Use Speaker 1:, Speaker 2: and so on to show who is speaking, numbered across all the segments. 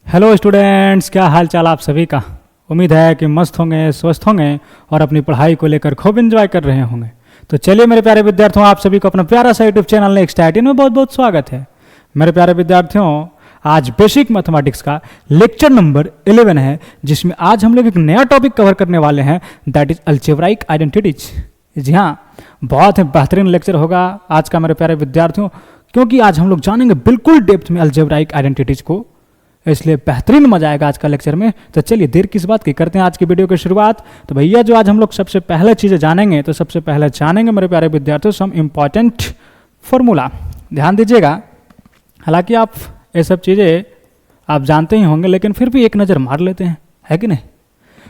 Speaker 1: Hello students, क्या हाल चाल आप सभी का। उम्मीद है कि मस्त होंगे, स्वस्थ होंगे और अपनी पढ़ाई को लेकर खूब एंजॉय कर रहे होंगे। तो चलिए मेरे प्यारे विद्यार्थियों, आप सभी को अपना प्यारा सा यूट्यूब चैनल नेक्स्ट आईटी में बहुत बहुत स्वागत है। मेरे प्यारे विद्यार्थियों, आज बेसिक मैथमेटिक्स का लेक्चर नंबर 11 है, जिसमें आज हम लोग एक नया टॉपिक कवर करने वाले हैं, दैट इज अलजेब्राइक आइडेंटिटीज। जी हाँ, बहुत ही बेहतरीन लेक्चर होगा आज का मेरे प्यारे विद्यार्थियों, क्योंकि आज हम लोग जानेंगे बिल्कुल डेप्थ में अलजेब्राइक आइडेंटिटीज को, इसलिए बेहतरीन मजा आएगा आज का लेक्चर में। तो चलिए देर किस बात की, करते हैं आज की वीडियो की शुरुआत। तो भैया जो आज हम लोग सबसे पहले चीज़ें जानेंगे, तो सबसे पहले जानेंगे मेरे प्यारे विद्यार्थियों सम इम्पॉर्टेंट फॉर्मूला। ध्यान दीजिएगा, हालांकि आप ये सब चीज़ें आप जानते ही होंगे, लेकिन फिर भी एक नज़र मार लेते हैं, है कि नहीं।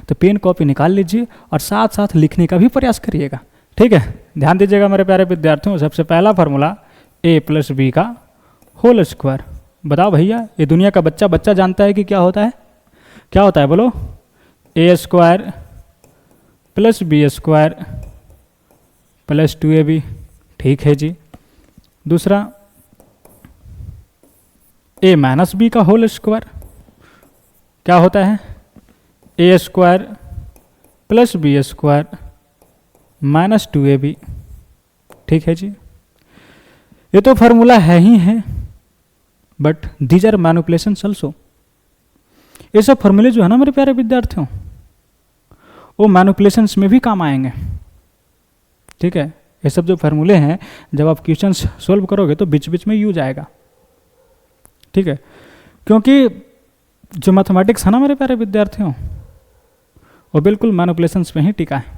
Speaker 1: तो पेन कॉपी निकाल लीजिए और साथ साथ लिखने का भी प्रयास करिएगा, ठीक है। ध्यान दीजिएगा मेरे प्यारे विद्यार्थियों, सबसे पहला फार्मूला a + b का होल स्क्वायर। बताओ भैया, ये दुनिया का बच्चा जानता है कि क्या होता है? क्या होता है बोलो? a² + b² + 2ab। ठीक है जी। दूसरा a - b का होल स्क्वायर क्या होता है? a² + b² - 2ab। ठीक है जी। ये तो फार्मूला है ही है, but these are manipulations also. ये सब फॉर्मूले जो है ना मेरे प्यारे विद्यार्थियों, वो मैनिपुलेशंस में भी काम आएंगे, ठीक है। ये सब जो फार्मूले हैं, जब आप क्वेश्चंस सोल्व करोगे तो बीच बीच में यूज आएगा, ठीक है। क्योंकि जो मैथमेटिक्स है ना मेरे प्यारे विद्यार्थियों, वो बिल्कुल मैनिपुलेशंस में ही टिका है,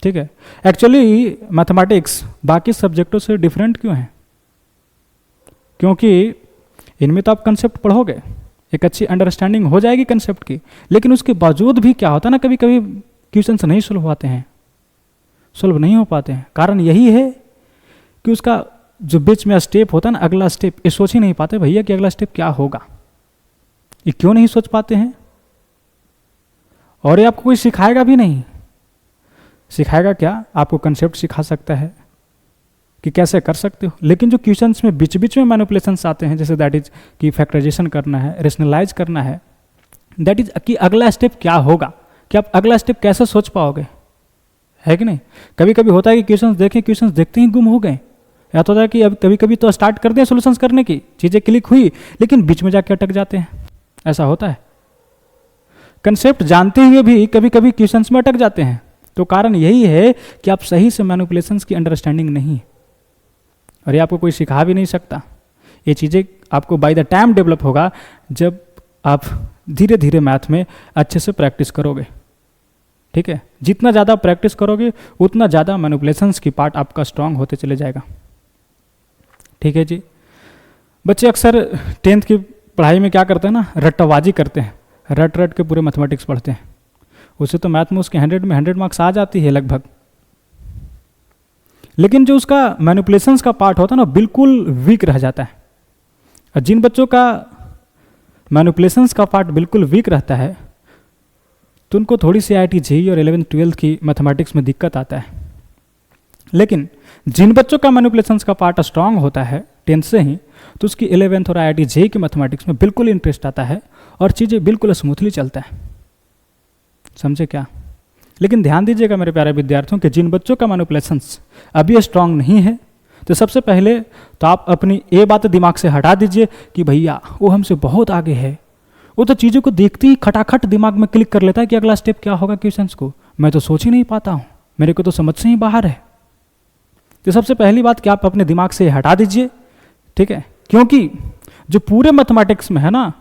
Speaker 1: ठीक है। एक्चुअली मैथमेटिक्स बाकी सब्जेक्टों से डिफरेंट क्यों है? क्योंकि इनमें तो आप कंसेप्ट पढ़ोगे, एक अच्छी अंडरस्टैंडिंग हो जाएगी कंसेप्ट की, लेकिन उसके बावजूद भी क्या होता है ना, कभी कभी क्वेश्चंस नहीं सोल्व नहीं हो पाते हैं। कारण यही है कि उसका जो बीच में स्टेप होता है ना, अगला स्टेप, ये सोच ही नहीं पाते भैया कि अगला स्टेप क्या होगा। ये क्यों नहीं सोच पाते हैं? और ये आपको कोई सिखाएगा भी नहीं। सिखाएगा क्या? आपको कंसेप्ट सिखा सकता है कि कैसे कर सकते हो, लेकिन जो क्वेश्चंस में बीच बीच में मैनिपुलेशंस आते हैं, जैसे दैट इज कि फैक्टराइजेशन करना है, रेशनलाइज करना है, दैट इज कि अगला स्टेप क्या होगा, कि आप अगला स्टेप कैसे सोच पाओगे, है कि नहीं। कभी कभी होता है कि क्वेश्चंस देखते ही गुम हो गए, या तो होता है कि अब कभी कभी तो स्टार्ट करते हैं सोल्यूशंस करने की, चीज़ें क्लिक हुई, लेकिन बीच में जाके अटक जाते हैं। ऐसा होता है, कंसेप्ट जानते हुए भी कभी कभी क्वेश्चंस में अटक जाते हैं। तो कारण यही है कि आप सही से मैनिपुलेशंस की अंडरस्टैंडिंग नहीं है, और ये आपको कोई सिखा भी नहीं सकता। ये चीज़ें आपको बाय द टाइम डेवलप होगा, जब आप धीरे धीरे मैथ में अच्छे से प्रैक्टिस करोगे, ठीक है। जितना ज़्यादा प्रैक्टिस करोगे, उतना ज़्यादा मैनिपुलेशंस की पार्ट आपका स्ट्रांग होते चले जाएगा, ठीक है जी। बच्चे अक्सर 10th की पढ़ाई में क्या करते हैं ना, रट्टाबाजी करते हैं, रट के पूरे मैथमेटिक्स पढ़ते हैं। उससे तो मैथ में उसके 100 में 100 मार्क्स आ जाती है लगभग, लेकिन जो उसका मैनिपुलेशंस का पार्ट होता है ना, बिल्कुल वीक रह जाता है। और जिन बच्चों का मैनिपुलेशंस का पार्ट बिल्कुल वीक रहता है, तो उनको थोड़ी सी IIT JEE और 11th 12th की मैथमेटिक्स में दिक्कत आता है। लेकिन जिन बच्चों का मैनिपुलेशंस का पार्ट स्ट्रांग होता है 10th से ही, तो उसकी 11th और IIT JEE की मैथमेटिक्स में बिल्कुल इंटरेस्ट आता है और चीज़ें बिल्कुल स्मूथली चलता है। समझे क्या? लेकिन ध्यान दीजिएगा मेरे प्यारे विद्यार्थियों कि जिन बच्चों का मैनिपुलेशंस अभी स्ट्रांग नहीं है, तो सबसे पहले तो आप अपनी ये बात दिमाग से हटा दीजिए कि भैया वो हमसे बहुत आगे है, वो तो चीज़ों को देखते ही खटाखट दिमाग में क्लिक कर लेता है कि अगला स्टेप क्या होगा क्वेश्चंस को, मैं तो सोच ही नहीं पाता हूँ, मेरे को तो समझ से ही बाहर है। तो सबसे पहली बात कि आप अपने दिमाग से हटा दीजिए, ठीक है। क्योंकि जो पूरे मैथमेटिक्स में है ना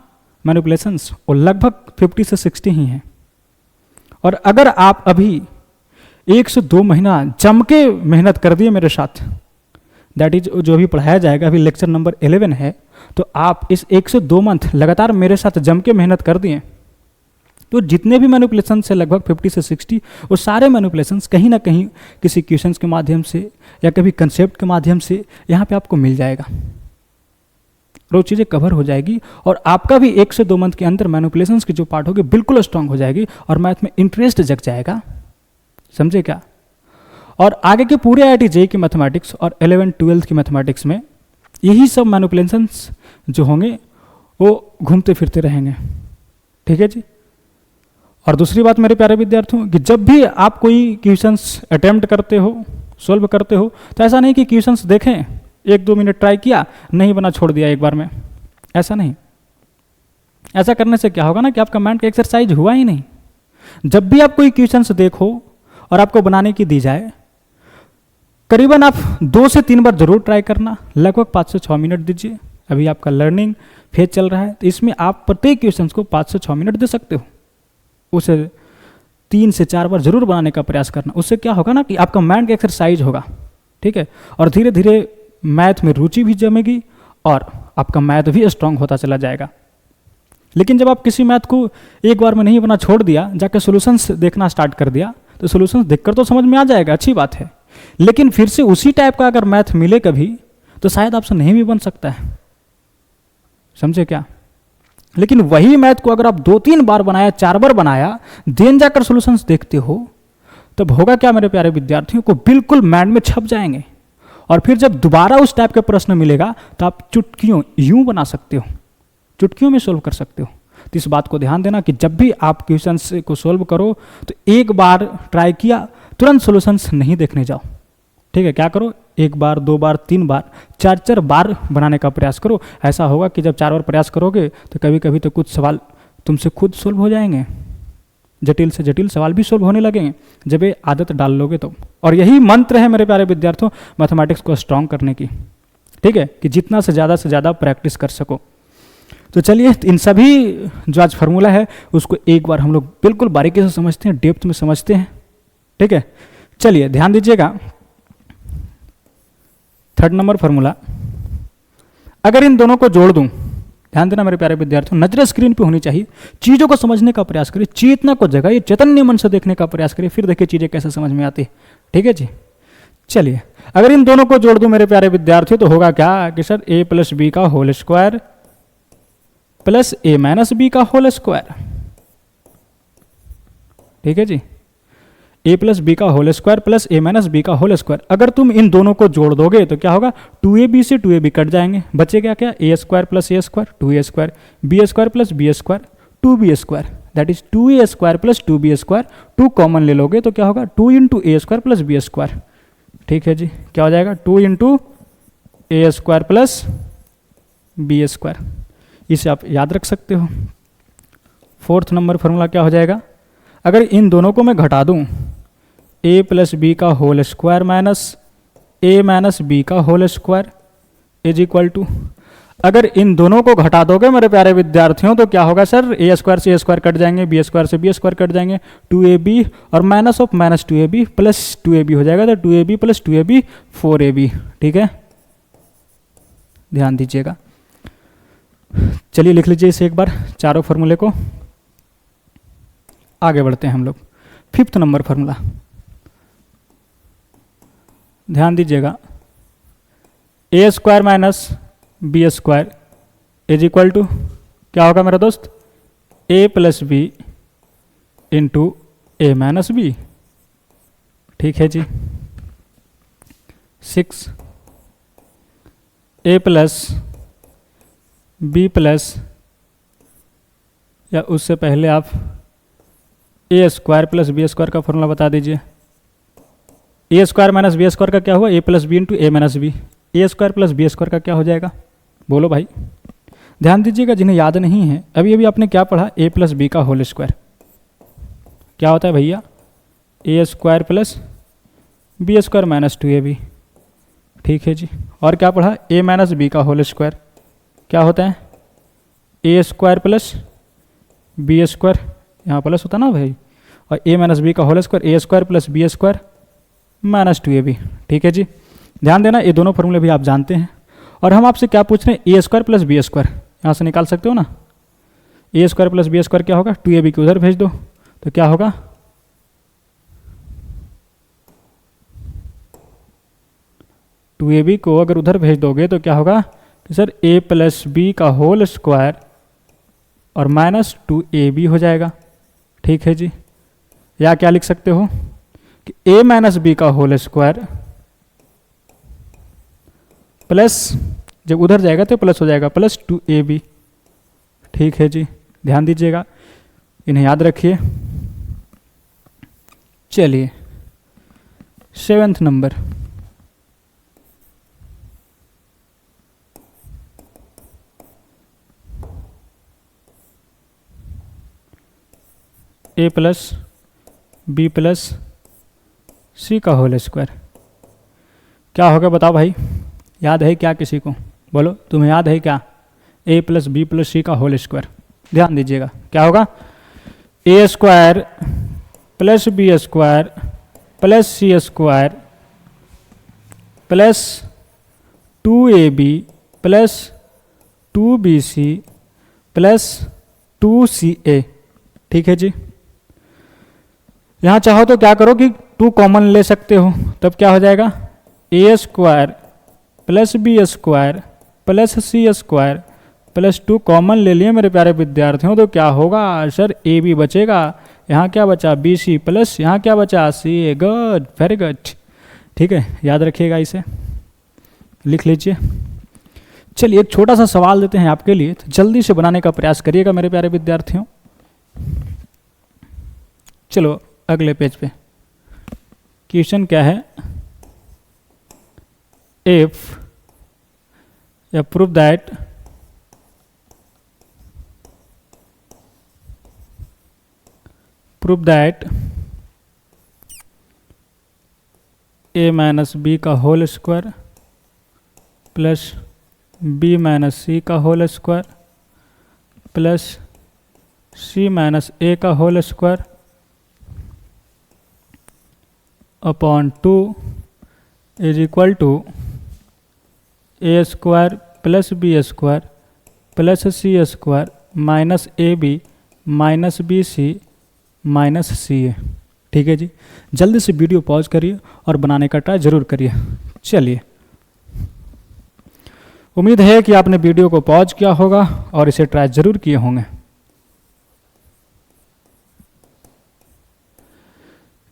Speaker 1: मैनिपुलेशंस, वो लगभग 50 से 60 ही हैं। और अगर आप अभी 1 से 2 महीना जम के मेहनत कर दिए मेरे साथ, दैट इज जो भी पढ़ाया जाएगा, अभी लेक्चर नंबर 11 है, तो आप इस 1 से 2 मंथ लगातार मेरे साथ जम के मेहनत कर दिए, तो जितने भी मैनिपुलेशंस है लगभग 50 से 60, वो सारे मैनिपुलेशंस कहीं ना कहीं किसी क्वेश्चंस के माध्यम से या कभी कंसेप्ट के माध्यम से यहाँ पे आपको मिल जाएगा, वो चीज़ें कवर हो जाएगी, और आपका भी 1 से 2 मंथ के अंदर मैनिपुलेशंस की जो पार्ट होगी बिल्कुल स्ट्रांग हो जाएगी और मैथ में इंटरेस्ट जग जाएगा। समझे क्या? और आगे के पूरे IIT JEE की मैथमेटिक्स और 11th 12th की मैथमेटिक्स में यही सब मैनिपुलेशंस जो होंगे वो घूमते फिरते रहेंगे। ठीक है जी। और दूसरी बात मेरे प्यारे विद्यार्थियों कि जब भी आप कोई क्वेश्चंस अटेम्प्ट करते हो, सॉल्व करते हो, तो ऐसा नहीं कि क्वेश्चंस देखें, 1-2 मिनट ट्राई किया, नहीं बना, छोड़ दिया एक बार में, ऐसा नहीं। ऐसा करने से क्या होगा ना कि आपका माइंड का एक्सरसाइज हुआ ही नहीं। जब भी आप कोई क्वेश्चंस देखो और आपको बनाने की दी जाए, करीबन आप 2 से 3 बार जरूर ट्राई करना, लगभग 5 से 6 मिनट दीजिए। अभी आपका लर्निंग फेज चल रहा है, तो इसमें आप प्रत्येक क्वेश्चन को 5 से 6 मिनट दे सकते हो। उसे 3 से 4 बार जरूर बनाने का प्रयास करना। उससे क्या होगा ना कि आपका माइंड का एक्सरसाइज होगा। ठीक है। और धीरे धीरे मैथ में रुचि भी जमेगी और आपका मैथ भी स्ट्रांग होता चला जाएगा। लेकिन जब आप किसी मैथ को एक बार में नहीं बना, छोड़ दिया, जाकर सोल्यूशंस देखना स्टार्ट कर दिया, तो सोल्यूशंस देखकर तो समझ में आ जाएगा, अच्छी बात है, लेकिन फिर से उसी टाइप का अगर मैथ मिले कभी, तो शायद आपसे नहीं भी बन सकता है। समझे क्या? लेकिन वही मैथ को अगर आप 2-3 बार बनाया, 4 बार बनाया, देन जाकर सॉल्यूशंस देखते हो, तब होगा क्या मेरे प्यारे विद्यार्थियों, को बिल्कुल माइंड में छप जाएंगे। और फिर जब दोबारा उस टाइप का प्रश्न मिलेगा, तो आप चुटकियों यूं बना सकते हो, चुटकियों में सोल्व कर सकते हो। तो इस बात को ध्यान देना कि जब भी आप क्वेश्चंस को सोल्व करो, तो एक बार ट्राई किया, तुरंत सॉल्यूशंस नहीं देखने जाओ। ठीक है? क्या करो, 1 बार, 2 बार, 3 बार, 4-4 बार बनाने का प्रयास करो। ऐसा होगा कि जब 4 बार प्रयास करोगे, तो कभी कभी तो कुछ सवाल तुमसे खुद सोल्व हो जाएंगे, जटिल से जटिल सवाल भी सोल्व होने लगेंगे, जब ये आदत डाल लोगे तो। और यही मंत्र है मेरे प्यारे विद्यार्थियों मैथमेटिक्स को स्ट्रांग करने की। ठीक है? कि जितना से ज़्यादा प्रैक्टिस कर सको। तो चलिए, इन सभी जो आज फार्मूला है उसको एक बार हम लोग बिल्कुल बारीकी से समझते हैं, डेप्थ में समझते हैं। ठीक है? चलिए ध्यान दीजिएगा, 3rd नंबर फार्मूला, अगर इन दोनों को जोड़ दूं, ध्यान देना मेरे प्यारे विद्यार्थियों, नजर स्क्रीन पे होनी चाहिए, चीजों को समझने का प्रयास करिए, चेतना को जगाइए, चैतन्य मन से देखने का प्रयास करिए, फिर देखिए चीजें कैसे समझ में आती है। ठीक है जी? चलिए, अगर इन दोनों को जोड़ दूं मेरे प्यारे विद्यार्थियों, तो होगा क्या कि सर a + b का whole square plus a - b का होल स्क्वायर। ठीक है जी? a + b का whole square plus a - b का होल स्क्वायर। अगर तुम इन दोनों को जोड़ दोगे तो क्या होगा, 2ab से 2ab कट जाएंगे, बचेगा क्या, a square plus a square 2a square, b square plus b square 2b square, that is 2a square plus 2b square. 2 common ले लोगे तो क्या होगा, 2 × a square plus b square. ठीक है जी? क्या हो जाएगा, 2 × a square plus b square. इसे आप याद रख सकते हो। 4th नंबर फार्मूला क्या हो जाएगा, अगर इन दोनों को मैं घटा दूं, a + b का whole square minus a - b का whole square is equal to, अगर इन दोनों को घटा दोगे मेरे प्यारे विद्यार्थियों, तो क्या होगा सर, a स्क्वायर से a स्क्वायर कट जाएंगे, b स्क्वायर से b स्क्वायर कट जाएंगे, 2ab और minus of minus 2ab plus 2ab हो जाएगा, तो 2ab प्लस 2ab 4ab। ठीक है? ध्यान दीजिएगा। चलिए लिख लीजिए इसे एक बार, चारों फार्मूले को। आगे बढ़ते हैं हम लोग। 5th नंबर फार्मूला, ध्यान दीजिएगा, a square minus b square is equal to क्या होगा मेरा दोस्त, a + b × a - b। ठीक है जी? 6 a + b प्लस, या उससे पहले आप a square plus b square का फॉर्मूला बता दीजिए। a square minus b square का क्या हुआ, a + b × a - b। a square plus b square का क्या हो जाएगा, बोलो भाई। ध्यान दीजिएगा, जिन्हें याद नहीं है, अभी अभी आपने क्या पढ़ा, a + b का होल स्क्वायर क्या होता है भैया, a square plus b square minus 2ab। ठीक है जी? और क्या पढ़ा, a - b का होल स्क्वायर क्या होता है, a square plus b square, यहाँ प्लस होता ना भाई, और a - b का whole square a square plus b square minus 2ab। ठीक है जी? ध्यान देना, ये दोनों फॉर्मूले भी आप जानते हैं। और हम आपसे क्या पूछ रहे हैं, a square plus b square, यहाँ से निकाल सकते हो ना, a square plus b square क्या होगा, 2ab को उधर भेज दो तो क्या होगा, टू ए बी को अगर उधर भेज दोगे तो क्या होगा कि सर a + b का होल स्क्वायर और माइनस 2ab हो जाएगा। ठीक है जी? या क्या लिख सकते हो कि a - b का होल स्क्वायर प्लस, जब उधर जाएगा तो प्लस हो जाएगा, प्लस 2ab ठीक है जी, ध्यान दीजिएगा, इन्हें याद रखिए। चलिए 7th number, a plus B plus सी का होल स्क्वायर क्या होगा बताओ भाई, याद है क्या किसी को? बोलो, तुम्हें याद है क्या? a प्लस बी प्लस सी का होल स्क्वायर, ध्यान दीजिएगा क्या होगा? A square plus B square plus C square plus 2ab plus 2bc plus 2ca। ठीक है जी, यहाँ चाहो तो क्या करो कि 2 कॉमन ले सकते हो, तब क्या हो जाएगा? A square plus B square plus C square plus 2 common ले लिए मेरे प्यारे विद्यार्थियों, तो क्या होगा सर? ए बी बचेगा, यहाँ क्या बचा? बी सी प्लस यहाँ क्या बचा? सी ए। गुड, वेरी गुड, ठीक है, याद रखिएगा, इसे लिख लीजिए। चलिए एक छोटा सा सवाल देते हैं आपके लिए, तो जल्दी से बनाने का प्रयास करिएगा मेरे प्यारे विद्यार्थियों। चलो अगले पेज पे क्वेश्चन क्या है? इफ या prove that a minus B का whole square plus B minus सी का होल स्क्वायर प्लस सी माइनस ए का whole square upon 2 is equal to A square plus B square plus C square minus A B minus B C minus सी ए। ठीक है जी, जल्दी से video pause करिए और बनाने का ट्राई जरूर करिए। चलिए, उम्मीद है कि आपने वीडियो को पॉज किया होगा और इसे ट्राई जरूर किए होंगे।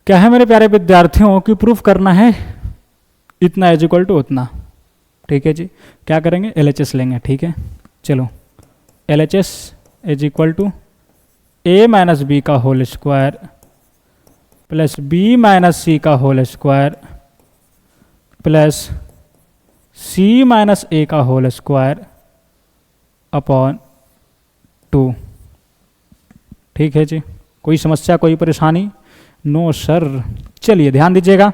Speaker 1: क्या है मेरे प्यारे विद्यार्थियों कि प्रूफ करना है इतना इज इक्वल टू उतना। ठीक है जी, क्या करेंगे? LHS लेंगे। ठीक है, चलो LHS is equal to A minus B का whole square plus B minus सी का होल स्क्वायर प्लस सी माइनस ए का होल स्क्वायर अपॉन 2। ठीक है जी, कोई समस्या, कोई परेशानी? No sir. चलिए ध्यान दीजिएगा,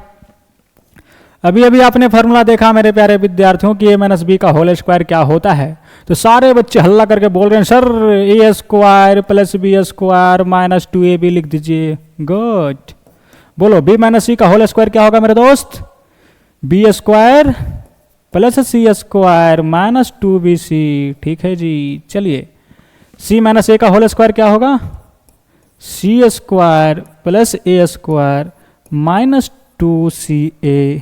Speaker 1: अभी अभी आपने फॉर्मूला देखा मेरे प्यारे विद्यार्थियों कि ए माइनस बी का होल स्क्वायर क्या होता है, तो सारे बच्चे हल्ला करके बोल रहे हैं सर ए square plus B square minus 2ab लिख दीजिए। गुड, बोलो बी माइनस सी का होल स्क्वायर क्या होगा मेरे दोस्त? बी स्क्वायर प्लस सी स्क्वायर माइनस 2bc। ठीक है जी, चलिए सी माइनस ए का होल स्क्वायर क्या होगा? सी square plus a square minus 2ca।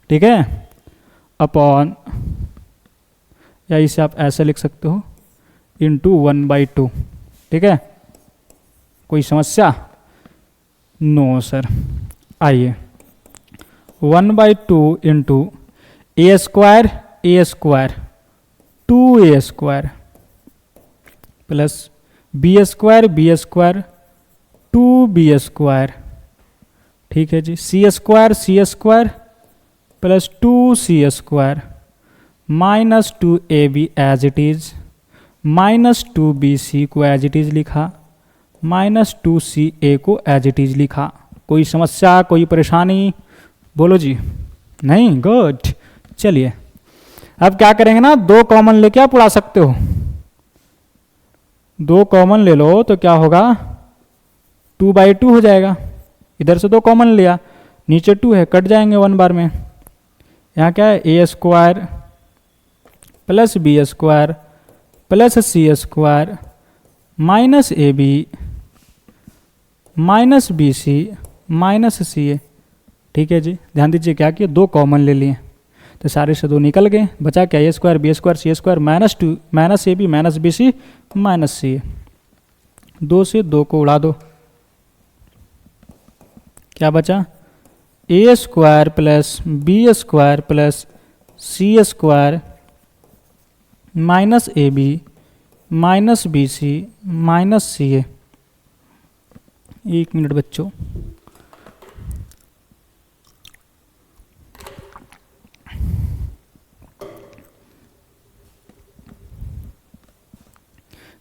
Speaker 1: ठीक है, अपॉन, या इसे आप ऐसे लिख सकते हो, इंटू 1/2। ठीक है, कोई समस्या? No sir. आइए 1/2 इंटू ए square 2a square plus B square 2b square. ठीक है जी, C square plus 2c square minus 2ab as it is minus 2bc को एज इट इज लिखा माइनस 2ca को एज इट इज लिखा। कोई समस्या, कोई परेशानी? बोलो जी। नहीं? गुड। चलिए अब क्या करेंगे ना, 2 कॉमन लेके आप उड़ा सकते हो। 2 कॉमन ले लो तो क्या होगा? 2/2 हो जाएगा। इधर से 2 कॉमन लिया, नीचे 2 है, कट जाएंगे 1 बार में। यहाँ क्या है? A square plus B square plus C square minus A B minus B C minus सी ए। ठीक है जी, ध्यान दीजिए क्या किए? 2 कॉमन ले लिए, तो सारे से 2 निकल गए, बचा क्या? A square B square C square minus 2 minus A B minus B C minus C A. 2 से 2 को उड़ा दो, क्या बचा? A square plus B square plus C square minus A B minus B C minus सी ए। एक minute बच्चों,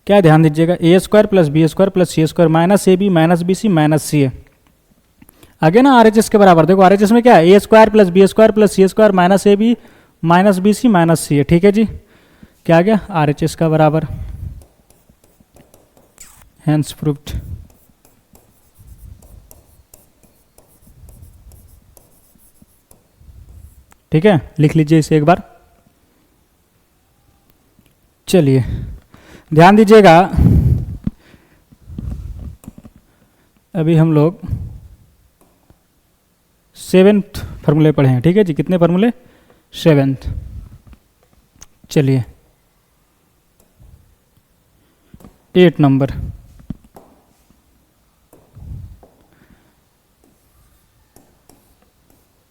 Speaker 1: क्या ध्यान दीजिएगा, A square plus B square plus C square minus A B minus B C minus C A. आगे ना R H S के बराबर, देखो आर एच एस में क्या है, A square plus B square plus C square minus A B minus B C minus सी ए। ठीक है जी, क्या आ गया आर एच एस का बराबर, हैंस प्रूव्ड। ठीक है, लिख लीजिए इसे एक बार। चलिए ध्यान दीजिएगा, अभी हम लोग 7th फार्मूले पढ़े हैं। ठीक है जी, कितने फार्मूले, 7th। चलिए 8 नंबर,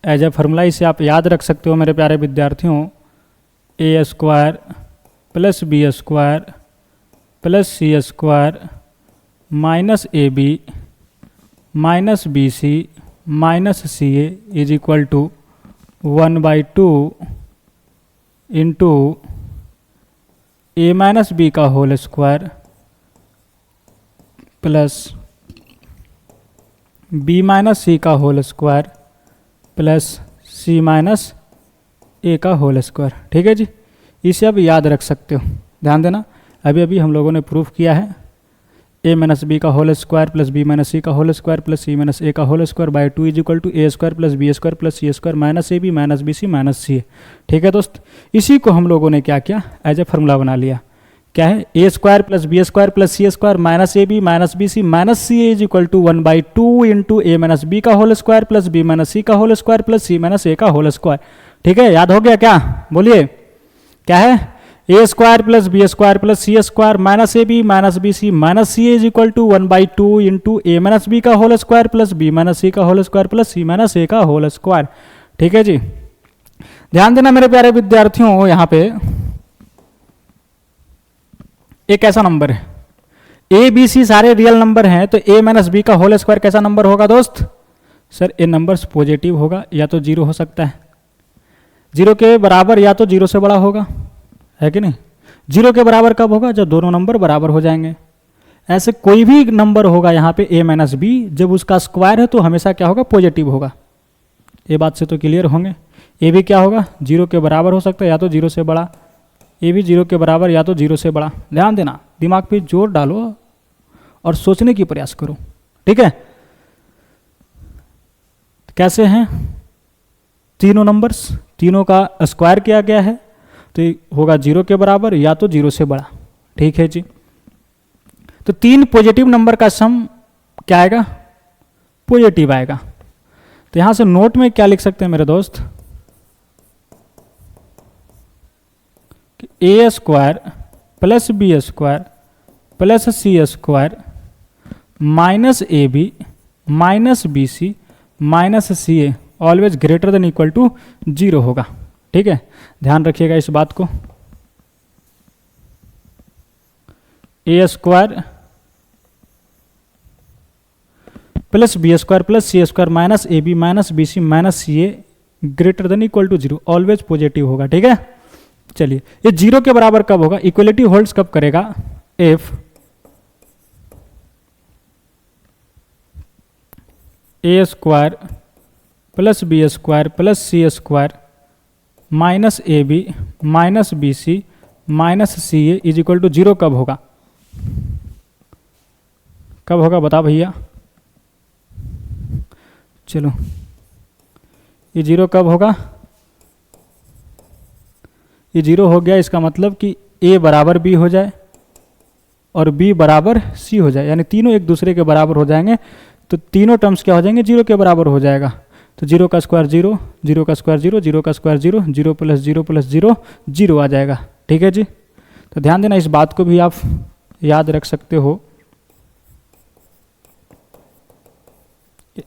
Speaker 1: एज ए फार्मूला इसे आप याद रख सकते हो मेरे प्यारे विद्यार्थियों, ए square plus B square plus C square minus A B minus B C minus C A is equal to 1/2 into A minus B का whole square plus B minus सी का होल स्क्वायर प्लस सी minus ए का whole square. ठीक है जी, इसे अब याद रख सकते हो। ध्यान देना, अभी अभी हम लोगों ने प्रूफ किया है, ए माइनस बी का whole square plus B minus सी का होल स्क्वायर प्लस सी माइनस ए का whole square by 2 is equal to A square plus B square plus C square minus A B minus B C minus सी ए। ठीक है दोस्त, इसी को हम लोगों ने क्या किया, एज ए फार्मूला बना लिया। क्या है, A square plus B square plus C square minus A B minus B C minus C A is equal to 1/2 into A minus B का whole square plus B minus सी का whole square plus सी minus ए का whole square. ठीक है, याद हो गया क्या, बोलिए क्या है, A square plus B square plus C square minus A B minus B C minus C A is equal to 1/2 into A minus B का whole square plus B minus सी का होल स्क्वायर प्लस सी minus ए का whole square. ठीक है जी, ध्यान देना मेरे प्यारे विद्यार्थियों, यहाँ पे एक ऐसा नंबर है, ए बी सी सारे रियल नंबर हैं, तो ए माइनस बी का होल स्क्वायर कैसा नंबर होगा दोस्त, सर ए नंबर्स पॉजिटिव होगा, या तो 0 हो सकता है, 0 के बराबर या तो 0 से बड़ा होगा, है कि नहीं। 0 के बराबर कब होगा, जब दोनों नंबर बराबर हो जाएंगे। ऐसे कोई भी नंबर होगा यहाँ पे ए माइनस बी, जब उसका स्क्वायर है तो हमेशा क्या होगा, पॉजिटिव होगा। ये बात से तो क्लियर होंगे। ए भी क्या होगा, 0 के बराबर हो सकता है या तो 0 से बड़ा, ए भी 0 के बराबर या तो 0 से बड़ा। ध्यान देना, दिमाग पे जोर डालो और सोचने की प्रयास करो। ठीक है, कैसे हैं तीनों नंबर्स, तीनों का स्क्वायर किया गया है तो होगा 0 के बराबर या तो 0 से बड़ा। ठीक है जी, तो 3 पॉजिटिव नंबर का सम क्या आएगा, पॉजिटिव आएगा। तो यहां से नोट में क्या लिख सकते हैं मेरे दोस्त, A square plus B square plus C square minus A B minus B C minus C A always greater than equal to 0 होगा। ठीक है, ध्यान रखिएगा इस बात को। A square plus B square plus C square minus A B minus B C minus C A greater than equal to 0, always positive होगा। ठीक है, चलिए ये 0 के बराबर कब होगा, इक्वलिटी होल्ड्स कब करेगा, if a square plus B square plus C square minus A B minus B C minus C A is equal to 0 कब होगा, कब होगा बता भैया। चलो ये 0 कब होगा, ये 0 हो गया, इसका मतलब कि a बराबर b हो जाए और b बराबर c हो जाए, यानी तीनों एक दूसरे के बराबर हो जाएंगे, तो तीनों टर्म्स क्या हो जाएंगे, 0 के बराबर हो जाएगा। तो 0 का स्क्वायर 0, 0 का स्क्वायर 0, 0 का स्क्वायर 0, 0 प्लस 0 प्लस 0 0 आ जाएगा। ठीक है जी, तो ध्यान देना, इस बात को भी आप याद रख सकते हो।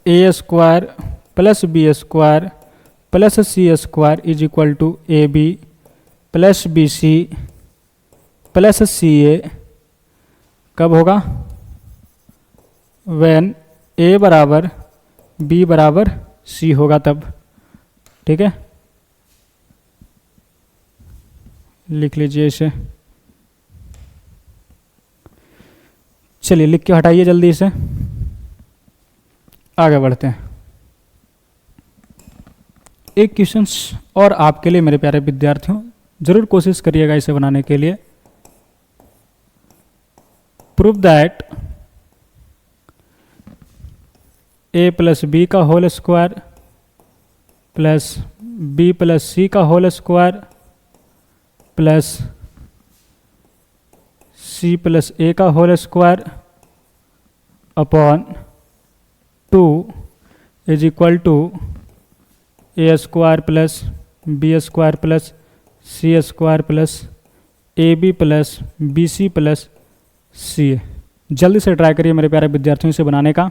Speaker 1: ए square plus B square plus C square is equal to A B plus B C plus C A कब होगा? व्हेन ए बराबर बी बराबर सी होगा तब। ठीक है, लिख लीजिए इसे। चलिए लिख के हटाइए जल्दी इसे, आगे बढ़ते हैं। एक क्वेश्चंस और आपके लिए मेरे प्यारे विद्यार्थियों, जरूर कोशिश करिएगा इसे बनाने के लिए। Prove that A plus B का whole square plus B plus सी का whole square plus C plus A का whole square upon 2 is equal to A square plus B square plus C square plus A B plus B C plus C A. जल्दी से try करिए मेरे प्यारे विद्यार्थियों इसे बनाने का।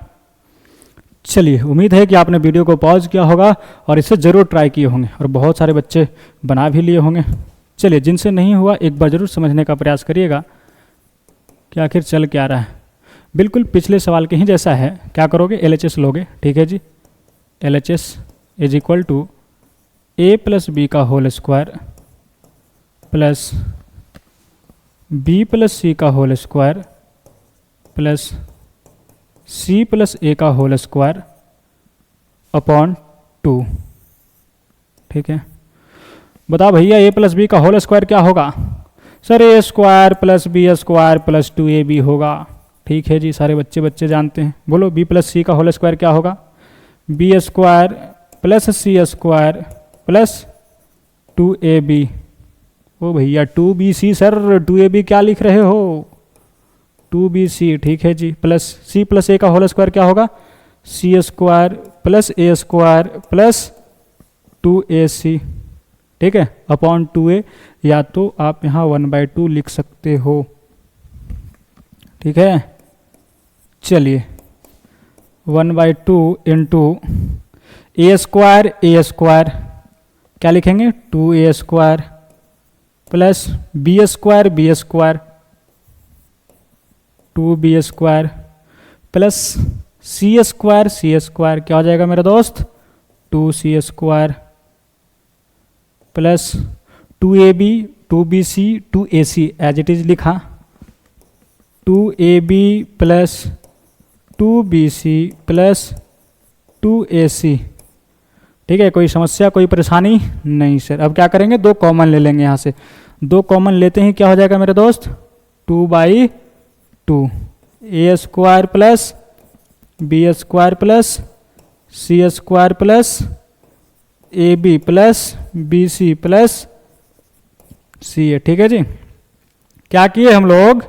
Speaker 1: चलिए, उम्मीद है कि आपने वीडियो को पॉज किया होगा और इसे ज़रूर ट्राई किए होंगे और बहुत सारे बच्चे बना भी लिए होंगे। चलिए, जिनसे नहीं हुआ एक बार ज़रूर समझने का प्रयास करिएगा कि आखिर चल क्या रहा है। बिल्कुल पिछले सवाल के ही जैसा है। क्या करोगे? LHS लोगे। ठीक है जी, LHS is equal to A plus B का whole square plus B plus सी का whole square plus C plus A का होल स्क्वायर अपॉन 2। ठीक है, बताओ भैया ए प्लस बी का होल स्क्वायर क्या होगा? सर ए square plus B square plus 2ab होगा। ठीक है जी, सारे बच्चे जानते हैं। बोलो बी प्लस सी का होल स्क्वायर क्या होगा? बी स्क्वायर प्लस सी स्क्वायर प्लस 2ab। ओ भैया 2bc सर, 2ab क्या लिख रहे हो? 2bc। ठीक है जी, प्लस सी प्लस ए का होल स्क्वायर क्या होगा? सी square plus a square plus 2ac। ठीक है, अपॉन 2a, या तो आप यहाँ 1/2 लिख सकते हो। ठीक है, चलिए 1/2 इंटू ए स्क्वायर क्या लिखेंगे? 2a square plus B square 2b square plus सी स्क्वायर क्या हो जाएगा मेरा दोस्त? 2c square plus 2ab 2bc 2ac as it is लिखा। 2ab plus 2bc plus 2ac। ठीक है, कोई समस्या, कोई परेशानी नहीं सर। अब क्या करेंगे? 2 कॉमन ले लेंगे यहाँ से। 2 कॉमन लेते ही क्या हो जाएगा मेरे दोस्त? 2/2 A square plus B square plus C square plus A B plus B C plus C ए। ठीक है जी, क्या किए हम लोग?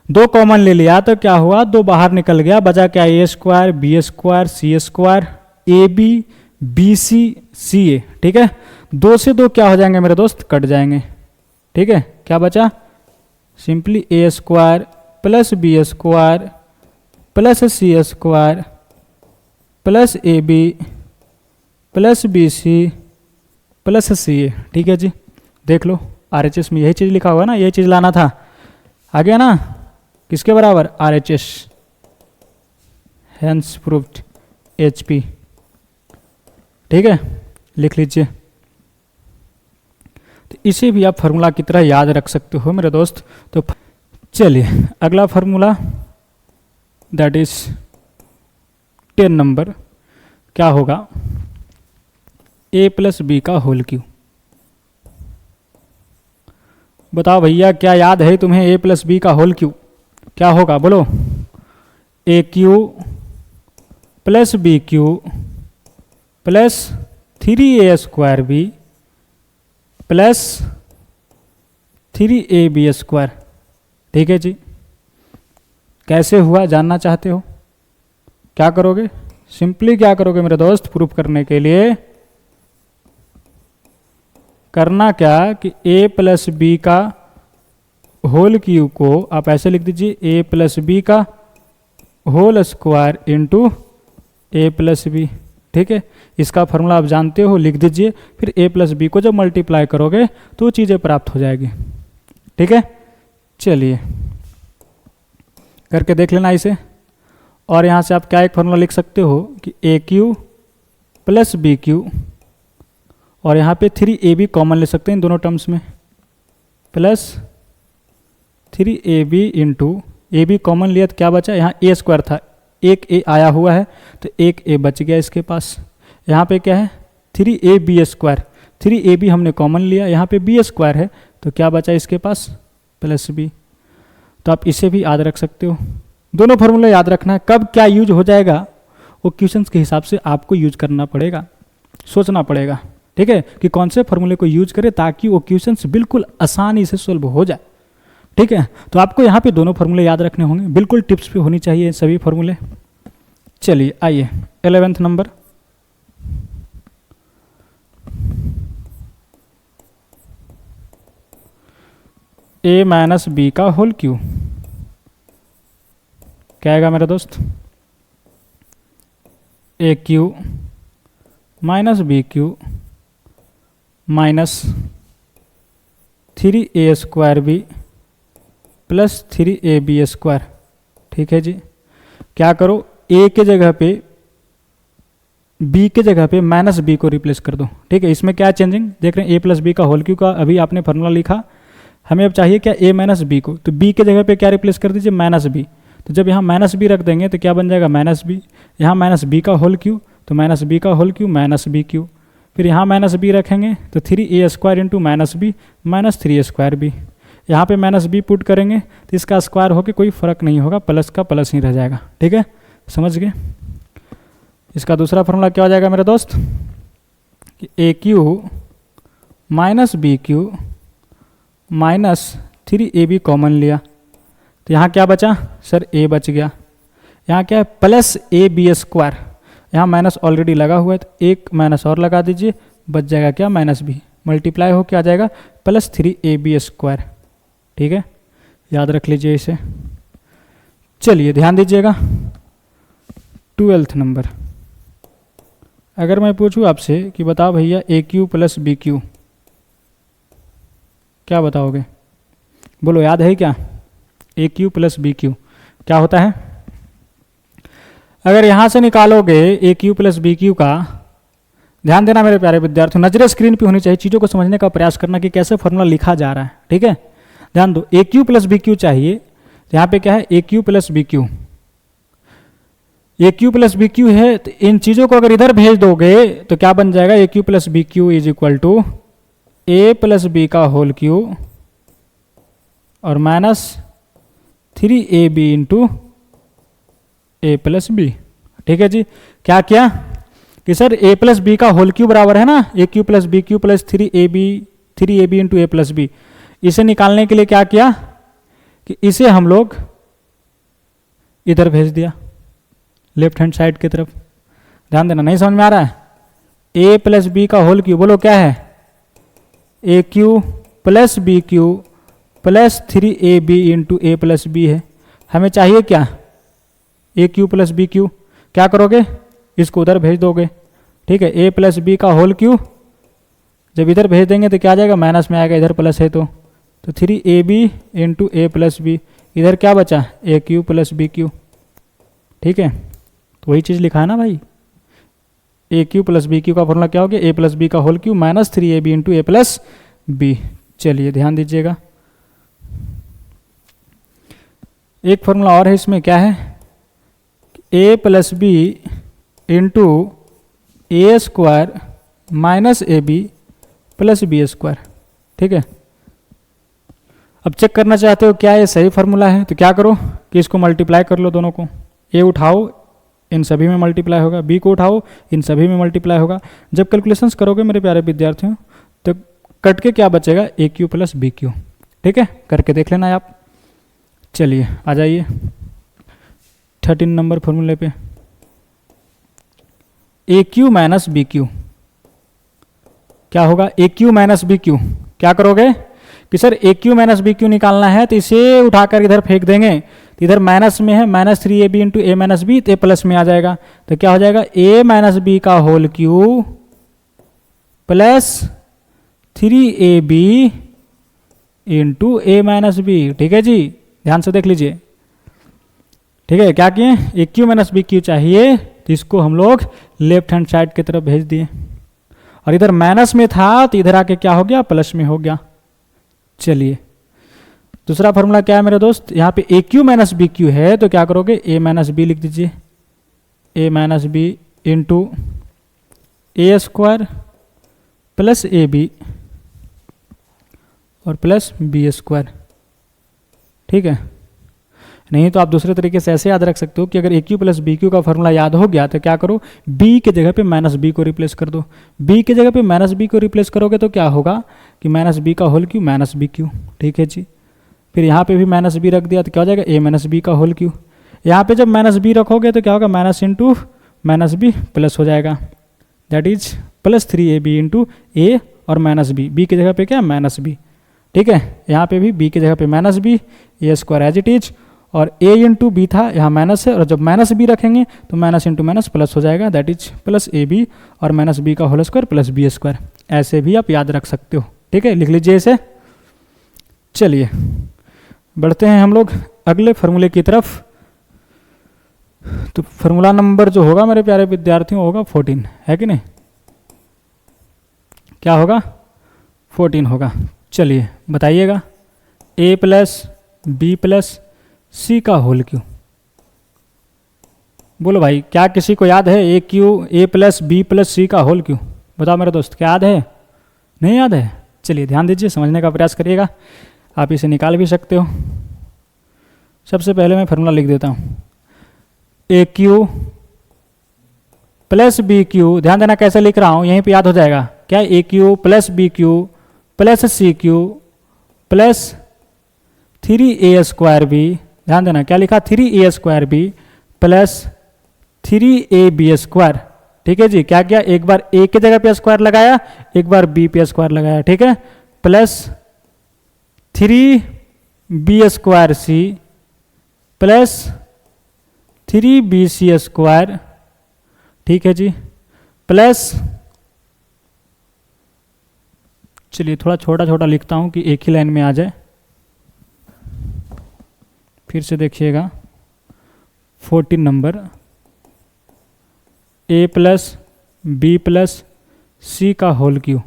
Speaker 1: 2 कॉमन ले लिया तो क्या हुआ? 2 बाहर निकल गया, बचा क्या? A square B square C square A B B C C ए। ठीक है, 2 से 2 क्या हो जाएंगे मेरे दोस्त? कट जाएंगे। ठीक है, क्या बचा? Simply A square plus B square plus C square plus A B plus B C plus C ए। ठीक है जी, देख लो RHS में यही चीज़ लिखा हुआ ना, यही चीज़ लाना था। आ गया ना? किसके बराबर? RHS, hence proved HP। ठीक है, लिख लीजिए। तो इसे भी आप फार्मूला की तरह याद रख सकते हो मेरे दोस्त। तो चलिए अगला फार्मूला, दैट इज 10 नंबर, क्या होगा? a प्लस बी का होल क्यू। बताओ भैया, क्या याद है तुम्हें? a प्लस बी का होल क्यू क्या होगा? बोलो। A cube plus B cube plus 3a square B plus 3ab square. ठीक है जी, कैसे हुआ जानना चाहते हो? क्या करोगे? सिंपली क्या करोगे मेरे दोस्त? प्रूफ करने के लिए करना क्या कि a प्लस बी का होल क्यू को आप ऐसे लिख दीजिए, a प्लस बी का whole square into a plus B. ठीक है, इसका फॉर्मूला आप जानते हो, लिख दीजिए। फिर a प्लस बी को जब मल्टीप्लाई करोगे तो चीज़ें प्राप्त हो जाएगी। ठीक है, चलिए करके देख लेना इसे। और यहाँ से आप क्या एक फॉर्मूला लिख सकते हो कि ए क्यू प्लस बी क्यू, और यहाँ पे 3ab कॉमन ले सकते हैं इन दोनों टर्म्स में, plus 3ab into a b common लिया तो क्या बचा, यहाँ ए स्क्वायर था, एक ए आया हुआ है तो एक ए बच गया इसके पास। यहाँ पे क्या है 3ab स्क्वायर, 3ab हमने कॉमन लिया, यहाँ पे बी स्क्वायर है तो क्या बचा इसके पास प्लस बी। तो आप इसे भी याद रख सकते हो। दोनों फॉर्मूले याद रखना है, कब क्या यूज हो जाएगा वो क्वेश्चंस के हिसाब से आपको यूज करना पड़ेगा, सोचना पड़ेगा, ठीक है, कि कौन से फॉर्मूले को यूज करें ताकि वो क्वेश्चंस बिल्कुल आसानी से सोल्व हो जाए, ठीक है। तो आपको यहाँ पे दोनों फॉर्मूले याद रखने होंगे, बिल्कुल टिप्स पे होनी चाहिए सभी फॉर्मूले। चलिए आइए 11th नंबर, ए माइनस बी का होल क्यू, क्या आएगा मेरा दोस्त, A cube minus B cube minus 3a square B plus 3ab square, ठीक है जी। क्या करो, a के जगह पे b के जगह पे माइनस बी को रिप्लेस कर दो, ठीक है। इसमें क्या चेंजिंग देख रहे हैं, a प्लस बी का होल क्यू का अभी आपने फार्मूला लिखा, हमें अब चाहिए क्या a माइनस बी को, तो b के जगह पे क्या रिप्लेस कर दीजिए माइनस बी, तो जब यहाँ माइनस बी रख देंगे तो क्या बन जाएगा माइनस बी, यहाँ माइनस बी का होल क्यू तो माइनस बी का whole cube minus B cube, फिर यहाँ माइनस बी रखेंगे तो 3a square into minus b minus 3a square b, यहाँ पे माइनस बी पुट करेंगे तो इसका स्क्वायर होके कोई फर्क नहीं होगा, प्लस का प्लस ही रह जाएगा, ठीक है, समझ गए। इसका दूसरा फॉर्मूला क्या हो जाएगा मेरे दोस्त कि ए cube minus B cube minus 3ab common लिया तो यहाँ क्या बचा सर, a बच गया, यहाँ क्या है प्लस ab स्क्वायर, यहाँ माइनस ऑलरेडी लगा हुआ है तो एक माइनस और लगा दीजिए, बच जाएगा क्या माइनस बी, मल्टीप्लाई हो के आ जाएगा प्लस 3ab स्क्वायर, ठीक है, याद रख लीजिए इसे। चलिए ध्यान दीजिएगा 12th नंबर, अगर मैं पूछूं आपसे कि बताओ भैया ए क्यू प्लस बी क्यू, क्या बताओगे, बोलो याद है क्या, ए क्यू प्लस बी क्यू क्या होता है। अगर यहाँ से निकालोगे ए क्यू प्लस बी क्यू का, ध्यान देना मेरे प्यारे विद्यार्थियों, नजरें स्क्रीन पे होनी चाहिए, चीज़ों को समझने का प्रयास करना कि कैसे फॉर्मूला लिखा जा रहा है, ठीक है। ध्यान दो, ए क्यू प्लस बी क्यू चाहिए, यहाँ पे क्या है ए cube plus B Q, a cube plus B cube है तो इन चीज़ों को अगर इधर भेज दोगे तो क्या बन जाएगा, ए cube plus B cube is equal to A plus B का होल क्यू और माइनस 3ab इंटू ए प्लस बी, ठीक है जी। क्या किया कि सर ए प्लस बी का होल क्यू बराबर है ना ए cube plus B cube plus 3ab into ए प्लस बी, इसे निकालने के लिए क्या किया कि इसे हम लोग इधर भेज दिया लेफ्ट हैंड साइड की तरफ। ध्यान देना, नहीं समझ में आ रहा है, ए प्लस बी का होल क्यू बोलो क्या है, ए cube plus B cube plus 3ab into ए प्लस बी है, हमें चाहिए क्या ए क्यू प्लस बी क्यू, क्या करोगे इसको उधर भेज दोगे, ठीक है। ए प्लस बी का होल क्यू जब इधर भेज देंगे तो क्या आ जाएगा माइनस में आएगा, इधर प्लस है तो 3ab इंटू ए प्लस बी, इधर क्या बचा A cube plus B cube, ठीक है। तो वही चीज़ लिखा है ना भाई, A cube plus B cube का फॉर्मूला क्या हो गया, ए प्लस बी का whole cube minus 3ab into ए प्लस बी। चलिए ध्यान दीजिएगा, एक फॉर्मूला और है इसमें, क्या है ए प्लस बी इंटू ए स्क्वायर माइनस ए बी प्लस बी स्क्वायर, ठीक है। अब चेक करना चाहते हो क्या ये सही फार्मूला है, तो क्या करो कि इसको मल्टीप्लाई कर लो दोनों को, ए उठाओ इन सभी में मल्टीप्लाई होगा, बी को उठाओ इन सभी में मल्टीप्लाई होगा। जब कैलकुलेशंस करोगे मेरे प्यारे विद्यार्थियों तो कट के क्या बचेगा ए क्यू प्लस बी क्यू, ठीक है, करके देख लेना आप। चलिए आ जाइए 13 नंबर फॉर्मूले पे, a cube minus B cube क्या होगा, ए क्यू माइनस बी क्यू, क्या करोगे कि sir a cube minus B Q निकालना है तो इसे उठाकर इधर फेंक देंगे, तो इधर माइनस में है माइनस 3ab इंटू ए माइनस बी, तो ए प्लस में आ जाएगा, तो क्या हो जाएगा ए माइनस बी का whole cube plus 3ab into ए माइनस बी, ठीक है जी। ध्यान से देख लीजिए, ठीक है, क्या किए, ए क्यू माइनस बी क्यू चाहिए तो इसको हम लोग लेफ्ट हैंड साइड की तरफ भेज दिए, और इधर माइनस में था तो इधर आके क्या हो गया, प्लस में हो गया। चलिए दूसरा फॉर्मूला क्या है मेरे दोस्त, यहाँ पे a cube minus B cube है तो क्या करोगे, ए माइनस बी लिख दीजिए, a minus b into A square plus A b और प्लस बी स्क्वायर। ठीक है, नहीं तो आप दूसरे तरीके से ऐसे याद रख सकते हो कि अगर a cube plus B cube का फॉर्मूला याद हो गया तो क्या करो, बी के जगह पे माइनस बी को रिप्लेस कर दो। बी के जगह पे माइनस बी को रिप्लेस करोगे तो क्या होगा कि माइनस बी का whole cube minus B cube. ठीक है जी, फिर यहाँ पे भी माइनस बी रख दिया तो क्या हो जाएगा, ए माइनस बी का होल क्यू। यहाँ पे जब माइनस बी रखोगे तो क्या होगा, minus into minus b plus हो जाएगा, that is plus 3ab into a और माइनस बी, बी की जगह पे क्या माइनस बी। ठीक है, यहाँ पे भी बी की जगह पे minus b, a square as it is, और ए इंटू बी था यहाँ माइनस है, और जब माइनस बी रखेंगे तो माइनस इंटू माइनस प्लस हो जाएगा, that is plus A b और माइनस बी का whole square plus B square. ऐसे भी आप याद रख सकते हो। ठीक है, लिख लीजिए इसे। चलिए बढ़ते हैं हम लोग अगले फार्मूले की तरफ। तो फार्मूला नंबर जो होगा मेरे प्यारे विद्यार्थियों होगा 14, है कि नहीं, क्या होगा, 14 होगा। चलिए बताइएगा, ए प्लस बी प्लस सी का होल क्यू। बोलो भाई, क्या किसी को याद है ए cube a plus B plus सी का होल क्यू? बताओ मेरे दोस्त, क्या याद है, नहीं याद है? चलिए ध्यान दीजिए, समझने का प्रयास करिएगा, आप इसे निकाल भी सकते हो। सबसे पहले मैं फार्मूला लिख देता हूँ, ए क्यू प्लस बी क्यू, ध्यान देना कैसे लिख रहा हूँ, यहीं पे याद हो जाएगा। क्या, ए cube plus B cube plus c cube plus 3a square b, ध्यान देना क्या लिखा, 3a square B plus 3ab square. ठीक है जी, क्या किया, एक बार a के जगह पे स्क्वायर लगाया, एक बार b पे स्क्वायर लगाया। ठीक है, plus 3b square c plus 3bc square. ठीक है जी, प्लस, चलिए थोड़ा छोटा छोटा लिखता हूं कि एक ही लाइन में आ जाए, फिर से देखिएगा 14 नंबर, ए प्लस बी प्लस सी का whole cube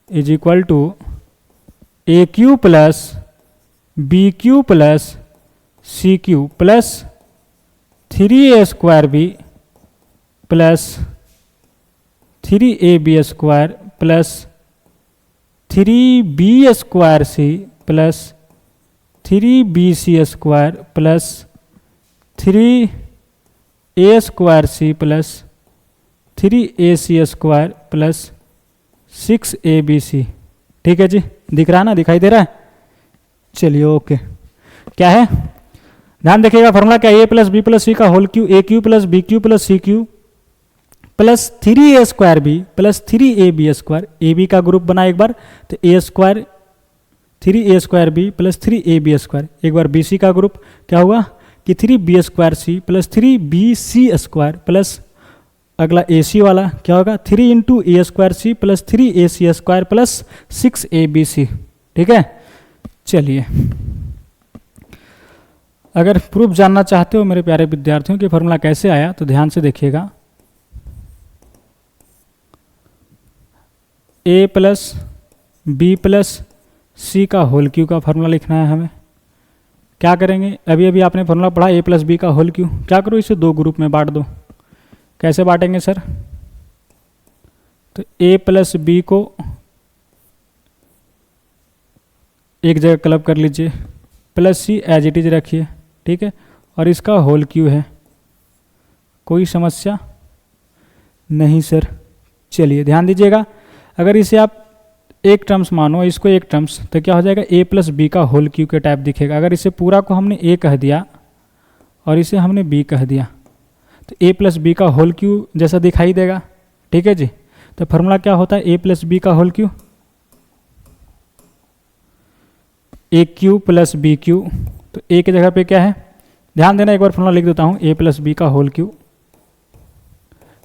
Speaker 1: is equal to a cube plus B cube plus c cube plus 3a square B plus 3ab square plus 3b square c plus 3bc square plus 3a square c plus 3ac square plus 6abc। ठीक है जी, दिख रहा है ना, दिखाई दे रहा है? चलिए ओके, क्या है, ध्यान देखिएगा फॉर्मूला क्या है, ए प्लस बी प्लस सी का whole cube, a cube plus B cube plus c cube plus 3a square B plus 3ab square, A b का ग्रुप बना एक बार तो a square 3a square B plus 3ab square, एक बार B C का group क्या हुआ कि 3b square c plus 3bc square plus अगला ए सी वाला क्या होगा 3 इंटू ए square c plus 3ac square plus 6abc। ठीक है, चलिए अगर प्रूफ जानना चाहते हो मेरे प्यारे विद्यार्थियों कि फॉर्मूला कैसे आया तो ध्यान से देखिएगा, ए प्लस बी प्लस सी का होल क्यू का फॉर्मूला लिखना है हमें। क्या करेंगे, अभी अभी आपने फॉर्मूला पढ़ा ए प्लस बी का होल क्यू, क्या करो इसे दो ग्रुप में बांट दो। कैसे बांटेंगे सर, तो ए प्लस बी को एक जगह क्लब कर लीजिए, plus c as it is रखिए। ठीक है, और इसका होल क्यू है, कोई समस्या नहीं सर। चलिए ध्यान दीजिएगा, अगर इसे आप एक टर्म्स मानो, इसको एक टर्म्स, तो क्या हो जाएगा, ए प्लस बी का होल क्यू के टाइप दिखेगा। अगर इसे पूरा को हमने ए कह दिया और इसे हमने बी कह दिया तो ए प्लस बी का होल क्यू जैसा दिखाई देगा। ठीक है जी, तो फॉर्मूला क्या होता है, ए प्लस बी का whole cube, a cube plus B Q, तो ए की जगह पे क्या है, ध्यान देना, एक बार फॉर्मूला लिख देता हूँ, ए प्लस बी का होल क्यू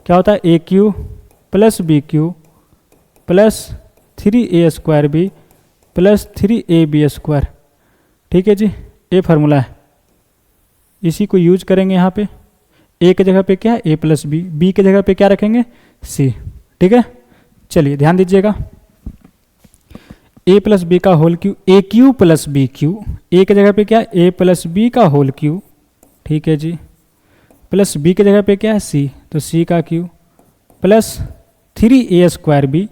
Speaker 1: क्या होता है, ए cube plus B cube plus 3a square B plus 3ab square. ठीक है जी, ये फार्मूला है। इसी को यूज करेंगे यहाँ पे। ए की जगह पे क्या है, ए प्लस बी, बी की जगह पे क्या रखेंगे, सी। ठीक है, चलिए ध्यान दीजिएगा, ए प्लस बी का whole cube, a cube plus B Q, ए की जगह पे क्या है, ए प्लस बी का होल क्यू, ठीक है जी, प्लस बी की जगह पे क्या है, सी, तो सी का cube, plus 3a square B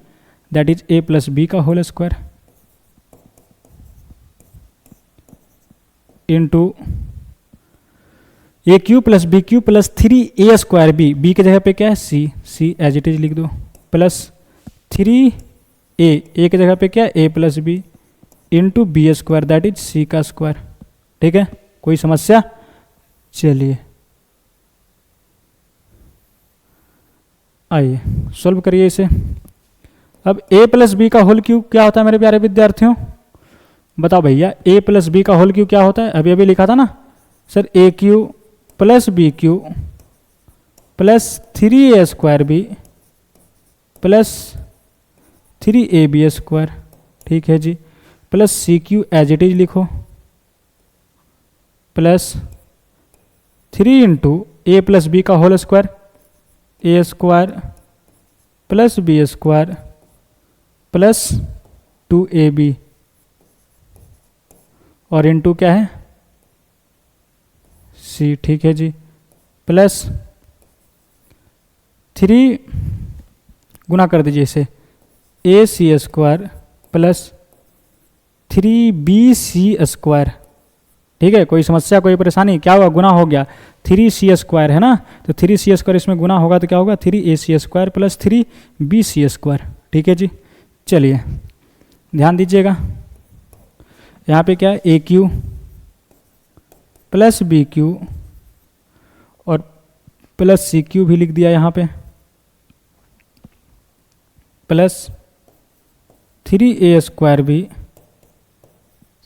Speaker 1: that is A plus B का whole square into A cube plus B cube plus 3a square B, B की जगह पे क्या है, C, C as it is लिख दो, प्लस 3a, ए की जगह पे क्या है, ए plus B into b square that is c का स्क्वायर। ठीक है, कोई समस्या? चलिए आइए सॉल्व करिए इसे। अब a प्लस बी का होल क्यू क्या होता है मेरे प्यारे विद्यार्थियों, बताओ भैया, a प्लस बी का होल क्यू क्या होता है, अभी अभी लिखा था ना sir, a cube plus B cube plus 3a square B plus 3a b square, ठीक है जी, plus c cube as it is लिखो, प्लस 3 इंटू ए प्लस बी का whole square, a square plus B square plus 2ab और into क्या है, सी, ठीक है जी, प्लस 3 गुना कर दीजिए इसे, ए सी स्क्वायर प्लस 3bc स्क्वायर। ठीक है, कोई समस्या, कोई परेशानी? क्या हुआ, गुना हो गया, 3c स्क्वायर है ना, तो 3c स्क्वायर इसमें गुना होगा तो क्या होगा, 3ac square plus 3bc square. ठीक है जी, चलिए ध्यान दीजिएगा, यहाँ पे क्या है, ए क्यू प्लस बी क्यू और प्लस सी क्यू भी लिख दिया यहाँ पे, plus 3a square B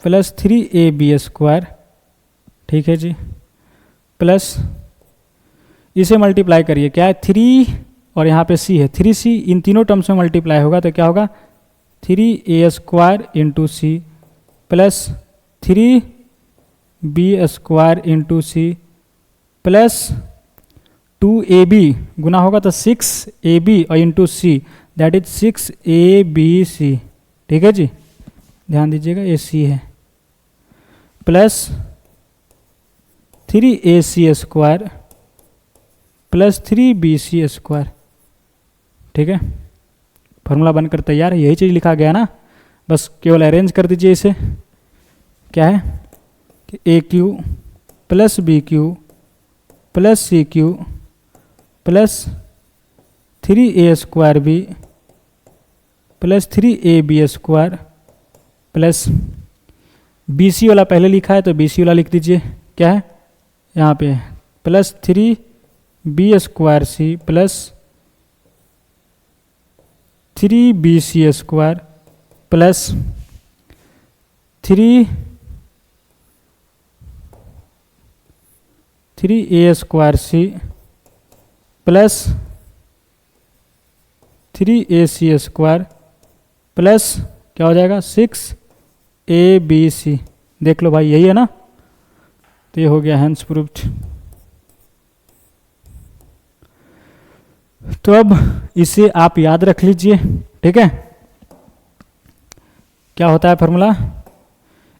Speaker 1: plus 3ab square, ठीक है जी, प्लस इसे मल्टीप्लाई करिए, क्या है 3 और यहाँ पे c है, 3c इन तीनों टर्म्स में मल्टीप्लाई होगा तो क्या होगा, 3a square into c plus 3b square into c plus 2ab गुना होगा तो 6ab और into see that is 6abc। ठीक है जी, ध्यान दीजिएगा, ये सी है, plus 3ac square plus 3bc square. ठीक है, फॉर्मूला बनकर तैयार है, यही चीज़ लिखा गया ना, बस केवल अरेंज कर दीजिए इसे। क्या है कि ए cube plus B cube plus c cube plus 3a square B plus 3ab square plus BC वाला पहले लिखा है तो BC वाला लिख दीजिए, क्या है यहाँ पे plus 3b square c plus 3bc square plus 3a square c plus 3ac square plus क्या हो जाएगा 6abc। देख लो भाई, यही है ना, तो ये हो गया हैंस प्रूव्ड। तो अब इसे आप याद रख लीजिए। ठीक है, क्या होता है formula,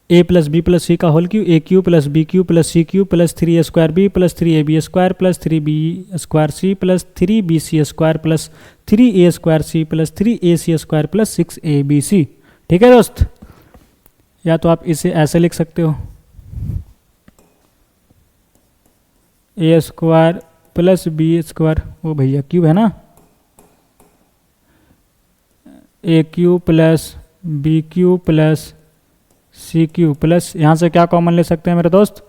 Speaker 1: a plus B plus सी का whole cube, a cube plus B cube plus c cube plus 3a square B plus 3ab square plus 3b square c plus 3bc square plus 3a square c plus 3ac square plus 6abc। ठीक है दोस्त, या तो आप इसे ऐसे लिख सकते हो, ए स्क्वायर प्लस बी स्क्वायर, वो भैया क्यू है ना, ए cube plus B cube plus c cube plus, यहाँ से क्या कॉमन ले सकते हैं मेरे दोस्त,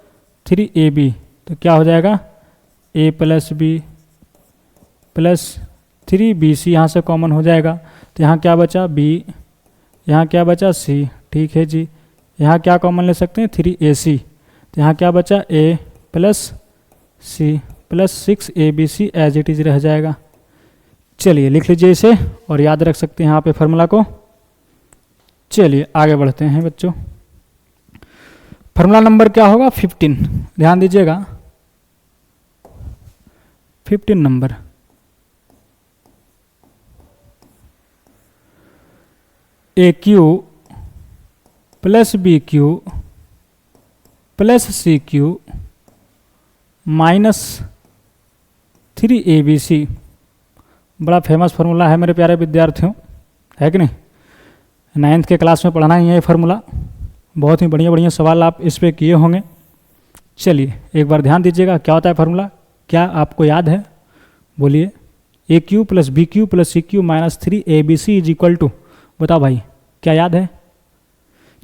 Speaker 1: 3ab, तो क्या हो जाएगा a plus B plus 3bc, यहाँ से कॉमन हो जाएगा तो यहाँ क्या बचा b, यहाँ क्या बचा c। ठीक है जी, यहाँ क्या कॉमन ले सकते हैं 3ac, तो यहाँ क्या बचा a plus c plus 6abc as it is रह जाएगा। चलिए लिख लीजिए इसे और याद रख सकते हैं यहाँ पे फार्मूला को। चलिए आगे बढ़ते हैं बच्चों, फार्मूला नंबर क्या होगा 15, ध्यान दीजिएगा, 15 number. A cube plus B cube plus c cube minus 3abc, बड़ा फेमस फार्मूला है मेरे प्यारे विद्यार्थियों, है कि नहीं? 9th के क्लास में पढ़ना ही है ये फार्मूला। बहुत ही बढ़िया बढ़िया सवाल आप इस पे किए होंगे। चलिए एक बार ध्यान दीजिएगा, क्या होता है फार्मूला, क्या आपको याद है? बोलिए। A cube plus B cube plus c cube minus 3abc is equal to, बताओ भाई क्या याद है?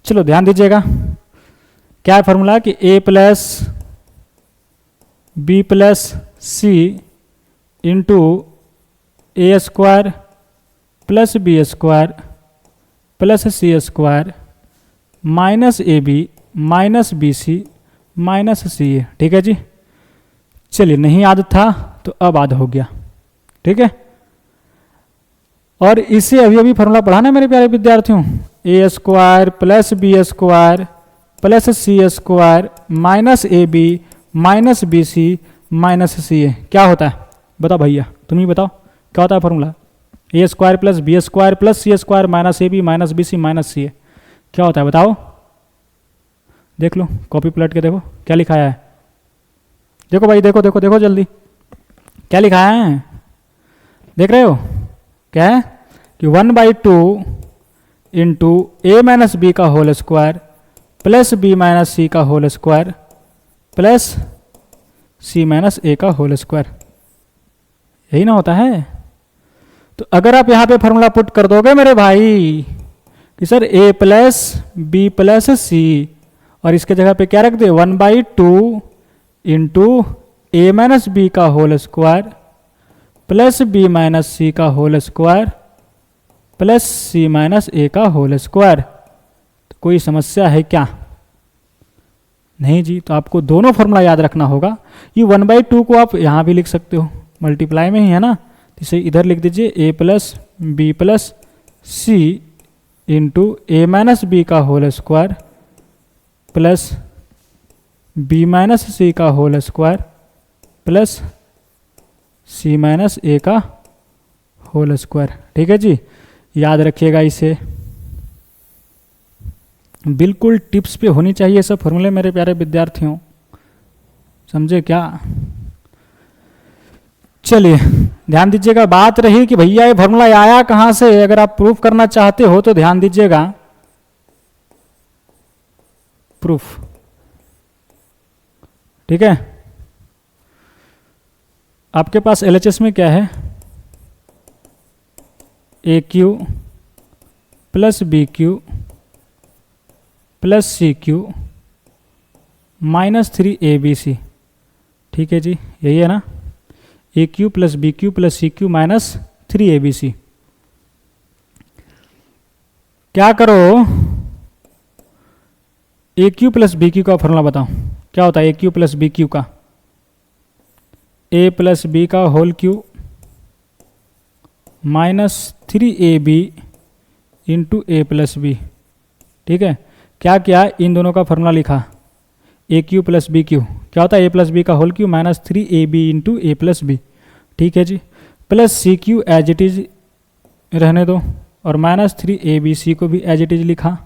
Speaker 1: चलो ध्यान दीजिएगा, क्या है फार्मूला कि a plus B plus c into A square plus B square plus C square minus A B minus B C minus सी ए। ठीक है जी। चलिए नहीं याद था तो अब याद हो गया। ठीक है, और इसे अभी अभी फार्मूला पढ़ा ना मेरे प्यारे विद्यार्थियों, ए square plus B square plus C square minus A B minus B C minus C a क्या होता है? बताओ भैया, तुम ही बताओ क्या होता है formula? A square plus B square plus C square minus A B minus B C minus C a क्या होता है? बताओ, देख लो कॉपी पलट के देखो क्या लिखा है। देखो भाई, देखो देखो देखो जल्दी, क्या लिखा है? देख रहे हो? क्या है कि 1/2 इंटू ए माइनस बी का whole square plus B minus सी का होल स्क्वायर प्लस सी माइनस ए का होल स्क्वायर, यही ना होता है? तो अगर आप यहाँ पे फॉर्मूला पुट कर दोगे मेरे भाई कि सर ए प्लस बी प्लस सी, और इसके जगह पे क्या रख दे 1/2 इंटू ए माइनस बी का whole square plus B minus सी का होल स्क्वायर प्लस सी माइनस ए का होल स्क्वायर, तो कोई समस्या है क्या? नहीं जी। तो आपको दोनों फॉर्मूला याद रखना होगा। ये 1/2 को आप यहाँ भी लिख सकते हो, मल्टीप्लाई में ही है ना, इसे इधर लिख दीजिए a plus B plus c into A minus B का whole square plus B minus सी का होल स्क्वायर प्लस सी माइनस ए का होल स्क्वायर। ठीक है जी, याद रखिएगा इसे, बिल्कुल टिप्स पे होनी चाहिए सब फॉर्मूले मेरे प्यारे विद्यार्थियों, समझे क्या? चलिए ध्यान दीजिएगा, बात रही कि भैया ये फॉर्मूला आया कहाँ से, अगर आप प्रूफ करना चाहते हो तो ध्यान दीजिएगा, प्रूफ। ठीक है, आपके पास एलएचएस में क्या है, ए cube plus B cube plus c cube minus 3abc। ठीक है जी, यही है ना, ए cube plus B cube plus c cube minus 3abc। क्या करो, a cube plus B cube का फॉर्मूला बताओ क्या होता है? ए क्यू प्लस बी क्यू का, ए प्लस बी का whole cube minus 3ab into ए प्लस बी। ठीक है, क्या किया, इन दोनों का फॉर्मूला लिखा, ए क्यू प्लस बी क्यू क्या होता है? ए प्लस बी का whole cube minus 3ab into ए प्लस बी। ठीक है जी, plus c cube as it is रहने दो, और माइनस 3abc को भी एज इट इज लिखा।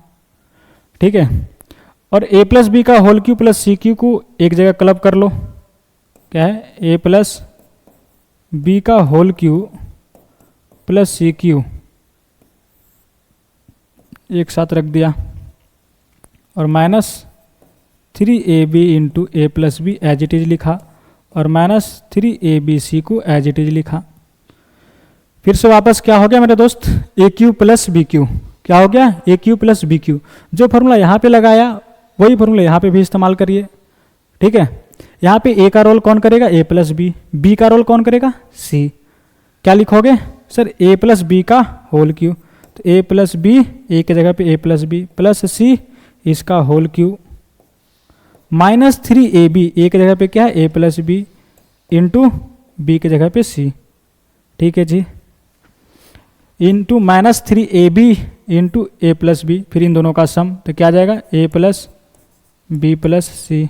Speaker 1: ठीक है, और ए प्लस बी का whole cube plus c cube को एक जगह क्लब कर लो, क्या है, ए प्लस बी का whole cube plus c cube एक साथ रख दिया, और minus 3ab into A plus b as it is लिखा, और माइनस 3abc को एज इट इज लिखा। फिर से वापस क्या हो गया मेरे दोस्त, A cube plus B cube क्या हो गया, a cube plus B Q. जो फॉर्मूला यहाँ पे लगाया वही फॉर्मूला यहाँ पे भी इस्तेमाल करिए। ठीक है, यहाँ पे ए का रोल कौन करेगा, ए प्लस बी का रोल कौन करेगा, सी। क्या लिखोगे सर, ए प्लस बी का होल क्यू, तो ए प्लस बी, ए की जगह पे ए प्लस बी प्लस सी इसका होल क्यू माइनस 3ab, ए की जगह पे क्या है, ए प्लस बी इंटू बी की जगह पे सी। ठीक है जी, इंटू माइनस 3ab इंटू ए प्लस बी, फिर इन दोनों का सम, तो क्या आ जाएगा, a plus B plus c.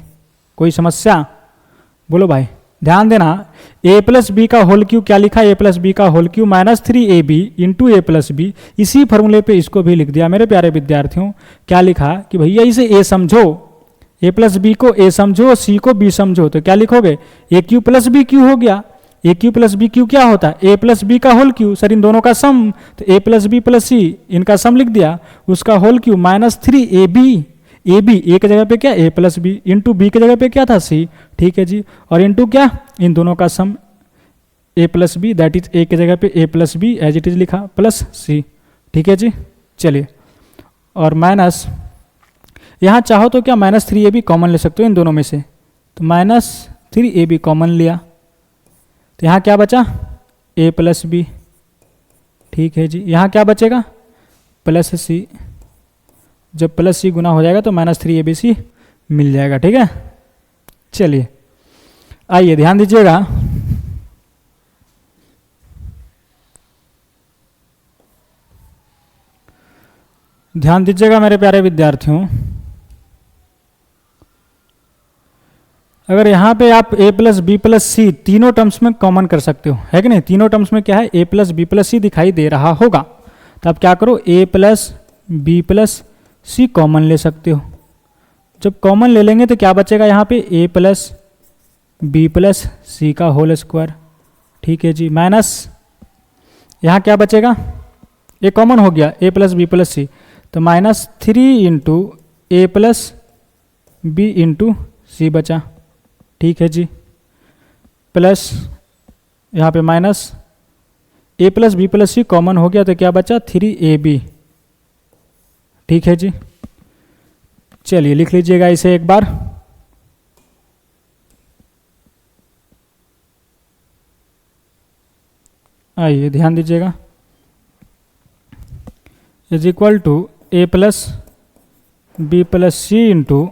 Speaker 1: कोई समस्या? बोलो भाई, ध्यान देना, ए प्लस बी का होल क्यू क्या लिखा, ए प्लस बी का whole cube minus 3ab into ए प्लस बी। इसी फॉर्मूले पे इसको भी लिख दिया मेरे प्यारे विद्यार्थियों। क्या लिखा कि भैया इसे ए समझो, ए प्लस बी को ए समझो, सी को बी समझो, तो क्या लिखोगे, a cube plus B cube हो गया। A cube plus B cube क्या होता है, ए प्लस बी का होल क्यू, सर इन दोनों का सम, तो a plus B plus c इनका सम लिख दिया, उसका whole cube minus 3ab, a b a की जगह पे क्या a plus B, into b की जगह पे क्या था सी, ठीक है जी, और इंटू क्या इन दोनों का sum a plus b, that is a की जगह पे a plus b as it is लिखा प्लस सी, ठीक है जी। चलिए, और माइनस यहाँ चाहो तो क्या माइनस 3ab कॉमन ले सकते हो इन दोनों में से, तो माइनस 3ab कॉमन लिया, तो यहाँ क्या बचा ए प्लस बी, ठीक है जी। यहाँ क्या बचेगा प्लस सी, जब प्लस सी गुना हो जाएगा तो माइनस 3abc मिल जाएगा, ठीक है। चलिए आइए ध्यान दीजिएगा, ध्यान दीजिएगा मेरे प्यारे विद्यार्थियों, अगर यहाँ पे आप a प्लस बी प्लस सी तीनों टर्म्स में कॉमन कर सकते हो, है कि नहीं, तीनों टर्म्स में क्या है a plus B plus c दिखाई दे रहा होगा, तो आप क्या करो a plus B plus c common ले सकते हो। जब कॉमन ले लेंगे तो क्या बचेगा यहाँ पे a प्लस बी प्लस सी का होल स्क्वायर, ठीक है जी, माइनस यहाँ क्या बचेगा, a कॉमन हो गया a प्लस बी प्लस सी, तो माइनस 3 इंटू ए प्लस बी इंटू सी बचा, ठीक है जी, प्लस यहाँ पे minus a plus B plus c common हो गया तो क्या बचा 3ab, ठीक है जी। चलिए लिख लीजिएगा इसे एक बार, आइए ध्यान दीजिएगा, is equal to A plus B plus c into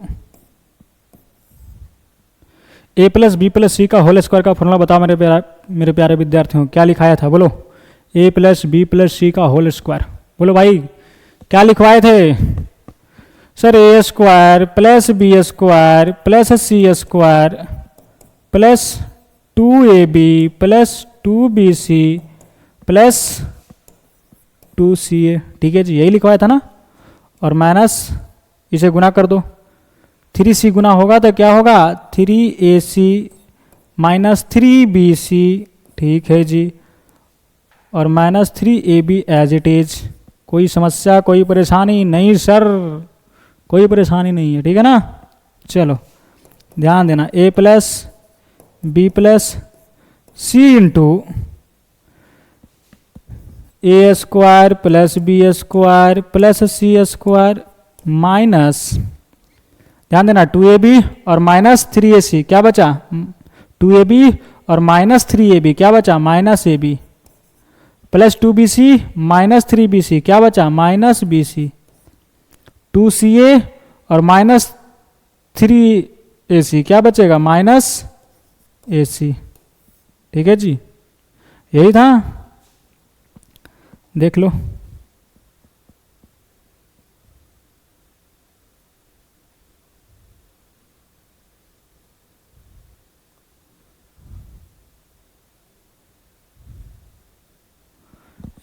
Speaker 1: A plus B plus सी का होल स्क्वायर का फॉर्मूला बताओ मेरे प्यारे विद्यार्थियों, क्या लिखाया था बोलो, ए प्लस बी प्लस सी का होल स्क्वायर, बोलो भाई क्या लिखवाए थे, सर ए square plus B square plus सी square plus 2ab plus 2bc plus 2ca, ठीक है जी, यही लिखवाया था ना, और माइनस इसे गुना कर दो, 3c गुना होगा तो क्या होगा 3ac माइनस 3bc, ठीक है जी, और minus 3ab as it is. कोई समस्या कोई परेशानी नहीं सर, कोई परेशानी नहीं है, ठीक है ना। चलो ध्यान देना, a plus B plus c into A square plus B square plus C square minus, ध्यान देना 2ab और माइनस 3ac क्या बचा 2ab और माइनस 3ab क्या बचा minus ab plus 2bc minus 3bc क्या बचा माइनस bc, 2ca और माइनस 3ac क्या बचेगा माइनस ac, ठीक है जी, यही था, देख लो।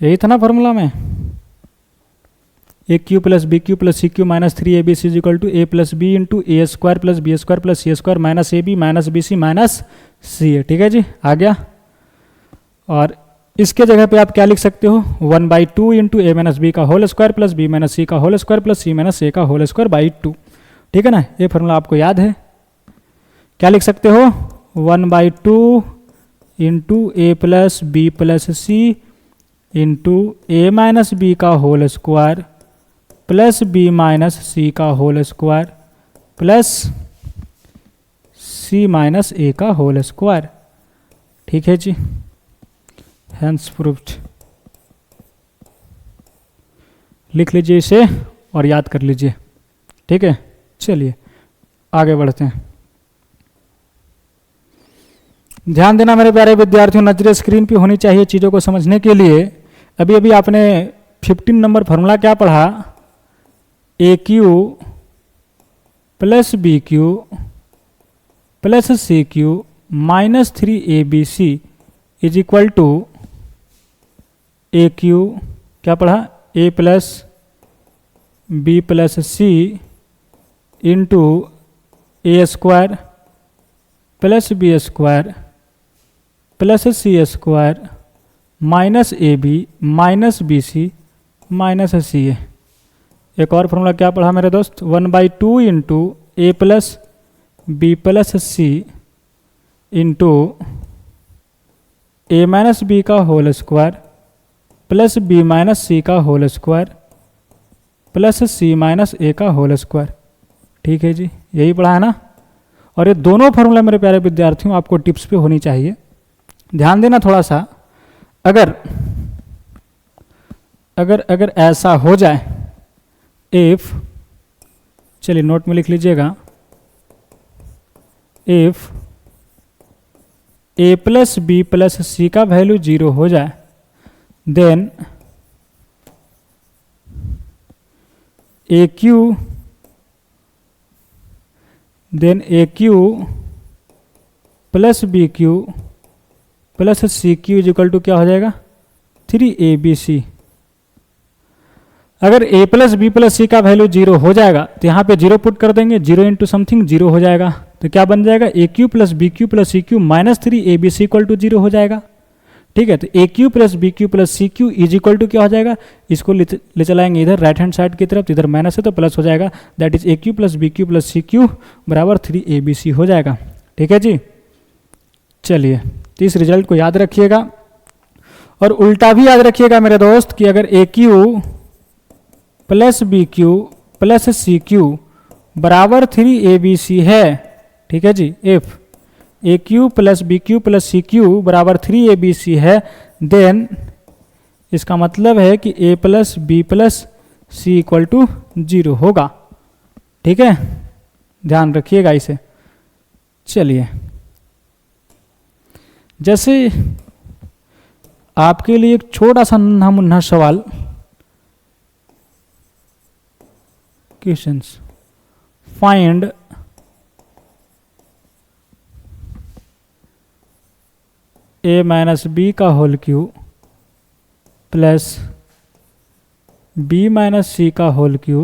Speaker 1: यही था ना फॉर्मूला में, a cube plus B cube plus c cube minus 3abc is equal to A plus B into A square plus B square plus C square minus ab minus bc minus c, ठीक है जी, आ गया। और इसके जगह पे आप क्या लिख सकते हो 1/2 इंटू ए माइनस बी का whole square plus B minus सी का होल स्क्वायर प्लस सी माइनस ए का होल स्क्वायर बाई 2, ठीक है ना, ये फॉर्मूला आपको याद है। क्या लिख सकते हो 1/2 इंटू ए plus B plus c into ए माइनस बी का whole square plus B minus सी का होल स्क्वायर प्लस सी माइनस ए का होल स्क्वायर, ठीक है जी, हेंस प्रूव्ड। लिख लीजिए इसे और याद कर लीजिए, ठीक है। चलिए आगे बढ़ते हैं। ध्यान देना मेरे प्यारे विद्यार्थियों, नजरें स्क्रीन पे होनी चाहिए चीज़ों को समझने के लिए। अभी अभी आपने 15 नंबर फार्मूला क्या पढ़ा, a cube plus B cube plus c cube -3abc is equal to a cube, क्या पढ़ा, a plus B plus c into A square plus B square plus C square minus A B minus B C minus सी ए। एक और formula क्या पढ़ा मेरे दोस्त, 1/2 into ए plus B plus c into ए minus B का whole square plus B minus सी का whole square plus सी minus ए का whole square. ठीक है जी, यही पढ़ा है ना। और ये दोनों फॉर्मूला मेरे प्यारे विद्यार्थियों आपको टिप्स पे होनी चाहिए, ध्यान देना थोड़ा सा। अगर अगर अगर ऐसा हो जाए, इफ, चलिए नोट में लिख लीजिएगा, if a plus B plus सी का वैल्यू 0 हो जाए, then a cube plus B cube plus c cube is equal to क्या हो जाएगा, 3abc। अगर a प्लस बी प्लस सी का वैल्यू 0 हो जाएगा तो यहाँ पे 0 पुट कर देंगे, 0 इंटू समथिंग 0 हो जाएगा, तो क्या बन जाएगा, ए cube plus B cube plus c cube minus 3abc equal to 0 हो जाएगा। ठीक है, तो a cube plus B cube plus c cube is equal to क्या हो जाएगा, इसको ले चलाएंगे इधर राइट हैंड साइड की तरफ, तो इधर माइनस है तो प्लस हो जाएगा, that is a cube plus B cube plus c cube बराबर 3abc हो जाएगा। ठीक है जी, चलिए तो इस रिजल्ट को याद रखिएगा। और उल्टा भी याद रखिएगा मेरे दोस्त कि अगर a cube plus B cube plus c cube बराबर 3abc है, ठीक है जी, if a cube plus B cube plus c cube बराबर 3abc है, देन इसका मतलब है कि a plus B plus c equal to 0 होगा। ठीक है, ध्यान रखिएगा इसे। चलिए, जैसे आपके लिए एक छोटा सा नन्हा मुन्ना सवाल, questions, find a minus B का whole cube plus B minus सी का होल क्यू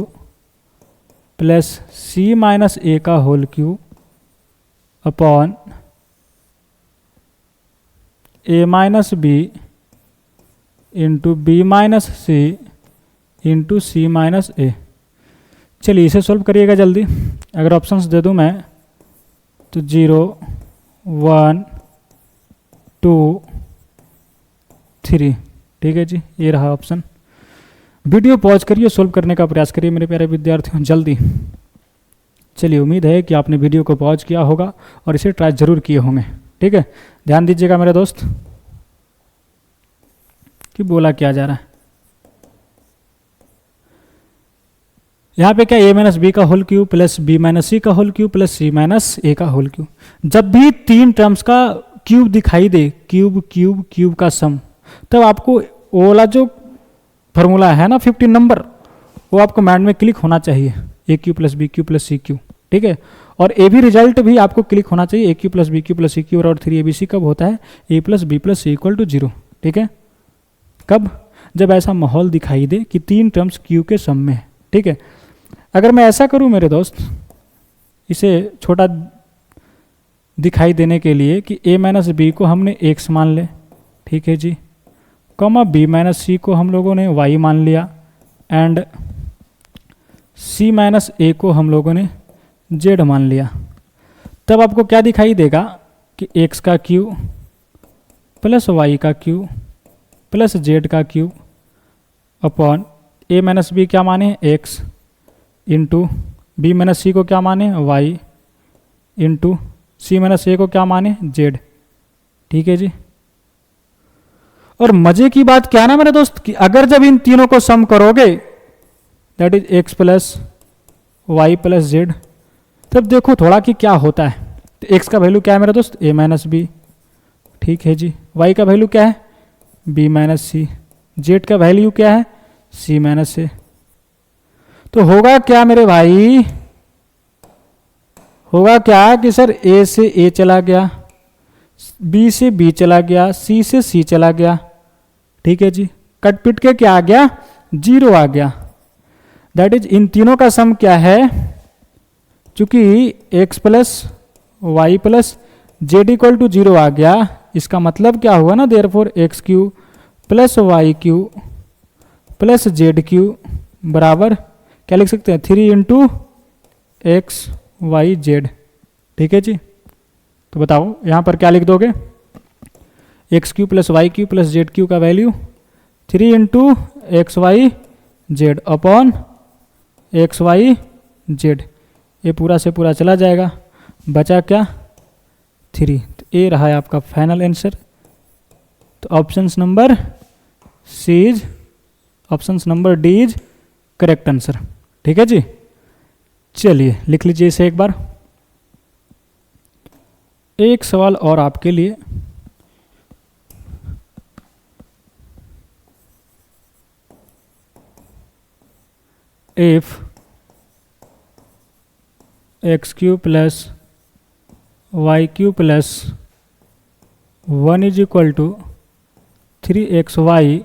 Speaker 1: प्लस सी माइनस ए का whole cube upon a minus b into b minus c into c minus a. चलिए इसे सॉल्व करिएगा जल्दी। अगर ऑप्शंस दे दूं मैं तो 0 1 2 3। ठीक है जी, ये रहा ऑप्शन। वीडियो पॉज करिए, सॉल्व करने का प्रयास करिए मेरे प्यारे विद्यार्थियों जल्दी। चलिए, उम्मीद है कि आपने वीडियो को पॉज किया होगा और इसे ट्राई जरूर किए होंगे। ठीक है, ध्यान दीजिएगा मेरे दोस्त कि बोला क्या जा रहा है। यहाँ पे क्या, ए माइनस बी का whole cube plus B minus सी का होल क्यूब प्लस सी माइनस ए का होल क्यूब। जब भी 3 टर्म्स का क्यूब दिखाई दे, क्यूब क्यूब क्यूब का सम, तब आपको वो वाला जो फॉर्मूला है ना 15 नंबर, वो आपको माइंड में क्लिक होना चाहिए, a cube plus B cube plus c cube. ठीक है, और ए भी रिजल्ट भी आपको क्लिक होना चाहिए, a cube plus B cube plus c cube और 3abc कब होता है, ए plus B plus c equal to 0। ठीक है, कब, जब ऐसा माहौल दिखाई दे कि 3 टर्म्स क्यू के सम में है। ठीक है, अगर मैं ऐसा करूं मेरे दोस्त, इसे छोटा दिखाई देने के लिए कि a माइनस बी को हमने x मान ले, ठीक है जी, कॉमा b माइनस सी को हम लोगों ने y मान लिया, एंड c माइनस a को हम लोगों ने z मान लिया, तब आपको क्या दिखाई देगा कि x का क्यूब प्लस y का क्यूब प्लस z का cube upon a minus b क्या माने x into b minus c को क्या माने y into c minus a को क्या माने z। ठीक है जी, और मजे की बात क्या ना मेरे दोस्त कि अगर जब इन तीनों को सम करोगे, that is x plus y plus z, तब देखो थोड़ा कि क्या होता है। तो x का वैल्यू क्या है मेरा दोस्त, a माइनस बी। ठीक है जी, y का वैल्यू क्या है, b माइनस सी, z का वैल्यू क्या है, c माइनस ए। तो होगा क्या मेरे भाई, होगा क्या कि सर a से a चला गया, बी से बी चला गया, सी से सी चला गया, ठीक है जी। कट पिट के क्या आ गया, 0 आ गया। दैट इज इन तीनों का सम क्या है, चूंकि x plus y plus z equal to 0 आ गया, इसका मतलब क्या हुआ ना, therefore x cube plus y cube plus z cube बराबर क्या लिख सकते हैं, 3 इंटू एक्स वाई जेड, ठीक है जी। तो बताओ यहाँ पर क्या लिख दोगे, x cube plus y cube plus z cube का value 3 into x y z upon x y z, ये पूरा से पूरा चला जाएगा, बचा क्या 3। तो ये रहा है आपका फाइनल आंसर। तो options number c is, options number d is correct answer, ठीक है जी। चलिए लिख लीजिए इसे एक बार। एक सवाल और आपके लिए, if x cube plus y cube plus 1 is equal to 3xy,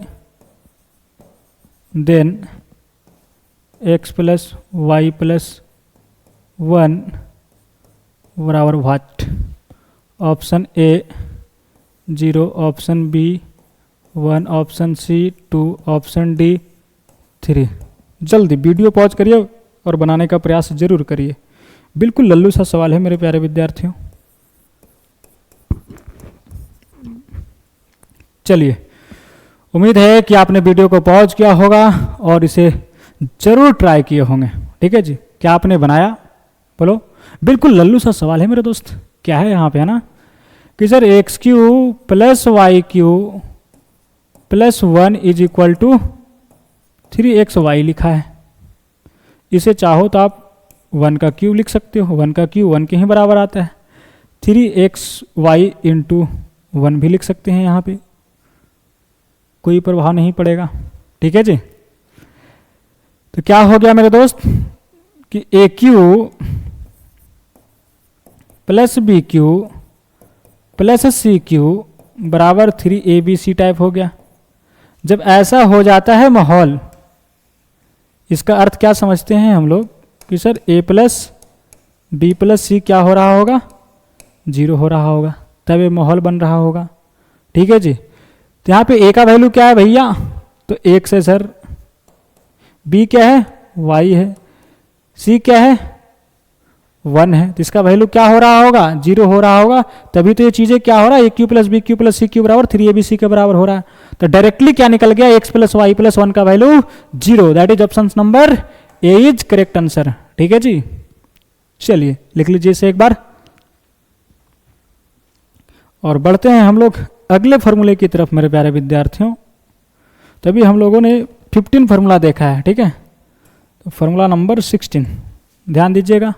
Speaker 1: then x plus y plus 1 बराबर what. Option a 0, option b 1, option c 2, option d 3। जल्दी वीडियो पॉज करिए और बनाने का प्रयास जरूर करिए। बिल्कुल लल्लू सा सवाल है मेरे प्यारे विद्यार्थियों। चलिए, उम्मीद है कि आपने वीडियो को पॉज किया होगा और इसे जरूर ट्राई किए होंगे, ठीक है जी। क्या आपने बनाया, बोलो। बिल्कुल लल्लू सा सवाल है मेरे दोस्त। क्या है यहाँ पे, है ना, कि sir x cube plus y cube plus 1 is equal to 3xy लिखा है। इसे चाहो तो आप 1 का क्यू लिख सकते हो, 1 का क्यू 1 के ही बराबर आता है। 3xy इंटू 1 भी लिख सकते हैं, यहाँ पे कोई प्रभाव नहीं पड़ेगा, ठीक है जी। तो क्या हो गया मेरे दोस्त कि ए cube plus B cube plus c cube बराबर 3abc टाइप हो गया। जब ऐसा हो जाता है माहौल, इसका अर्थ क्या समझते हैं हम लोग कि sir a plus B plus c क्या हो रहा होगा, 0 हो रहा होगा, तब ये माहौल बन रहा होगा, ठीक है जी। तो यहाँ पे a का वैल्यू क्या है भैया, तो 1 से सर, b क्या है, y है, c क्या है, 1 है, तो इसका वैल्यू क्या हो रहा होगा, 0 हो रहा होगा। तभी तो ये चीजें क्या हो रहा है, ए cube plus B cube plus c cube बराबर 3abc के बराबर हो रहा है। तो डायरेक्टली क्या निकल गया, x प्लस वाई प्लस 1 का value 0। That is option number A is correct answer, ठीक है जी। चलिए लिख लीजिए इसे एक बार और बढ़ते हैं हम लोग अगले फॉर्मूले की तरफ मेरे प्यारे विद्यार्थियों। तभी हम लोगों ने 15 फार्मूला देखा है, ठीक है। तो फार्मूला नंबर 16 ध्यान दीजिएगा।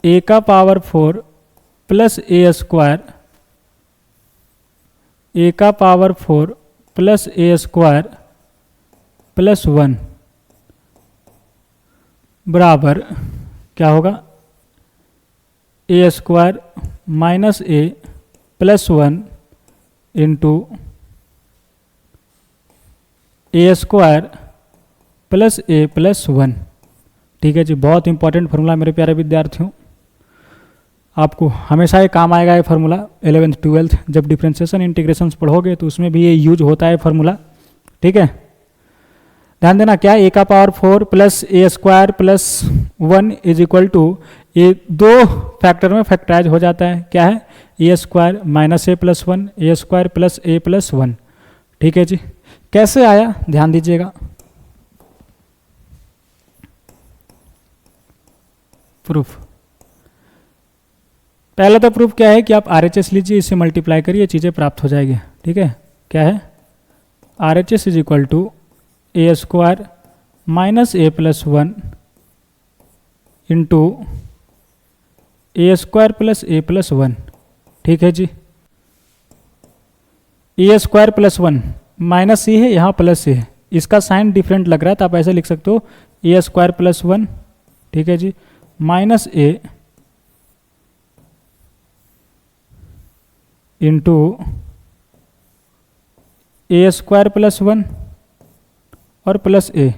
Speaker 1: a का power 4 plus a square, a का power 4 plus a square plus 1 बराबर क्या होगा, a square minus a plus 1 into a square plus a plus 1, ठीक है जी। बहुत इंपॉर्टेंट फार्मूला मेरे प्यारे विद्यार्थियों, आपको हमेशा ये काम आएगा ये फार्मूला 11th 12th जब डिफरेंशिएशन इंटीग्रेशन पढ़ोगे तो उसमें भी ये यूज होता है फार्मूला, ठीक है। ध्यान देना, क्या a का power 4 plus a square plus 1 is equal to, ये 2 फैक्टर में फैक्टराइज हो जाता है, क्या है, a square minus a plus 1, a square plus a plus 1, ठीक है जी। कैसे आया ध्यान दीजिएगा। प्रूफ, पहला तो प्रूफ क्या है कि आप RHS लीजिए, इससे मल्टीप्लाई करिए, चीज़ें प्राप्त हो जाएगी, ठीक है। क्या है, RHS is equal to a square minus a plus 1 into a square plus a plus 1, ठीक है जी। a square plus 1 minus a है, यहाँ प्लस a है, इसका साइन डिफरेंट लग रहा है तो आप ऐसे लिख सकते हो a स्क्वायर प्लस 1, ठीक है जी, minus a into A square plus 1 और प्लस ए।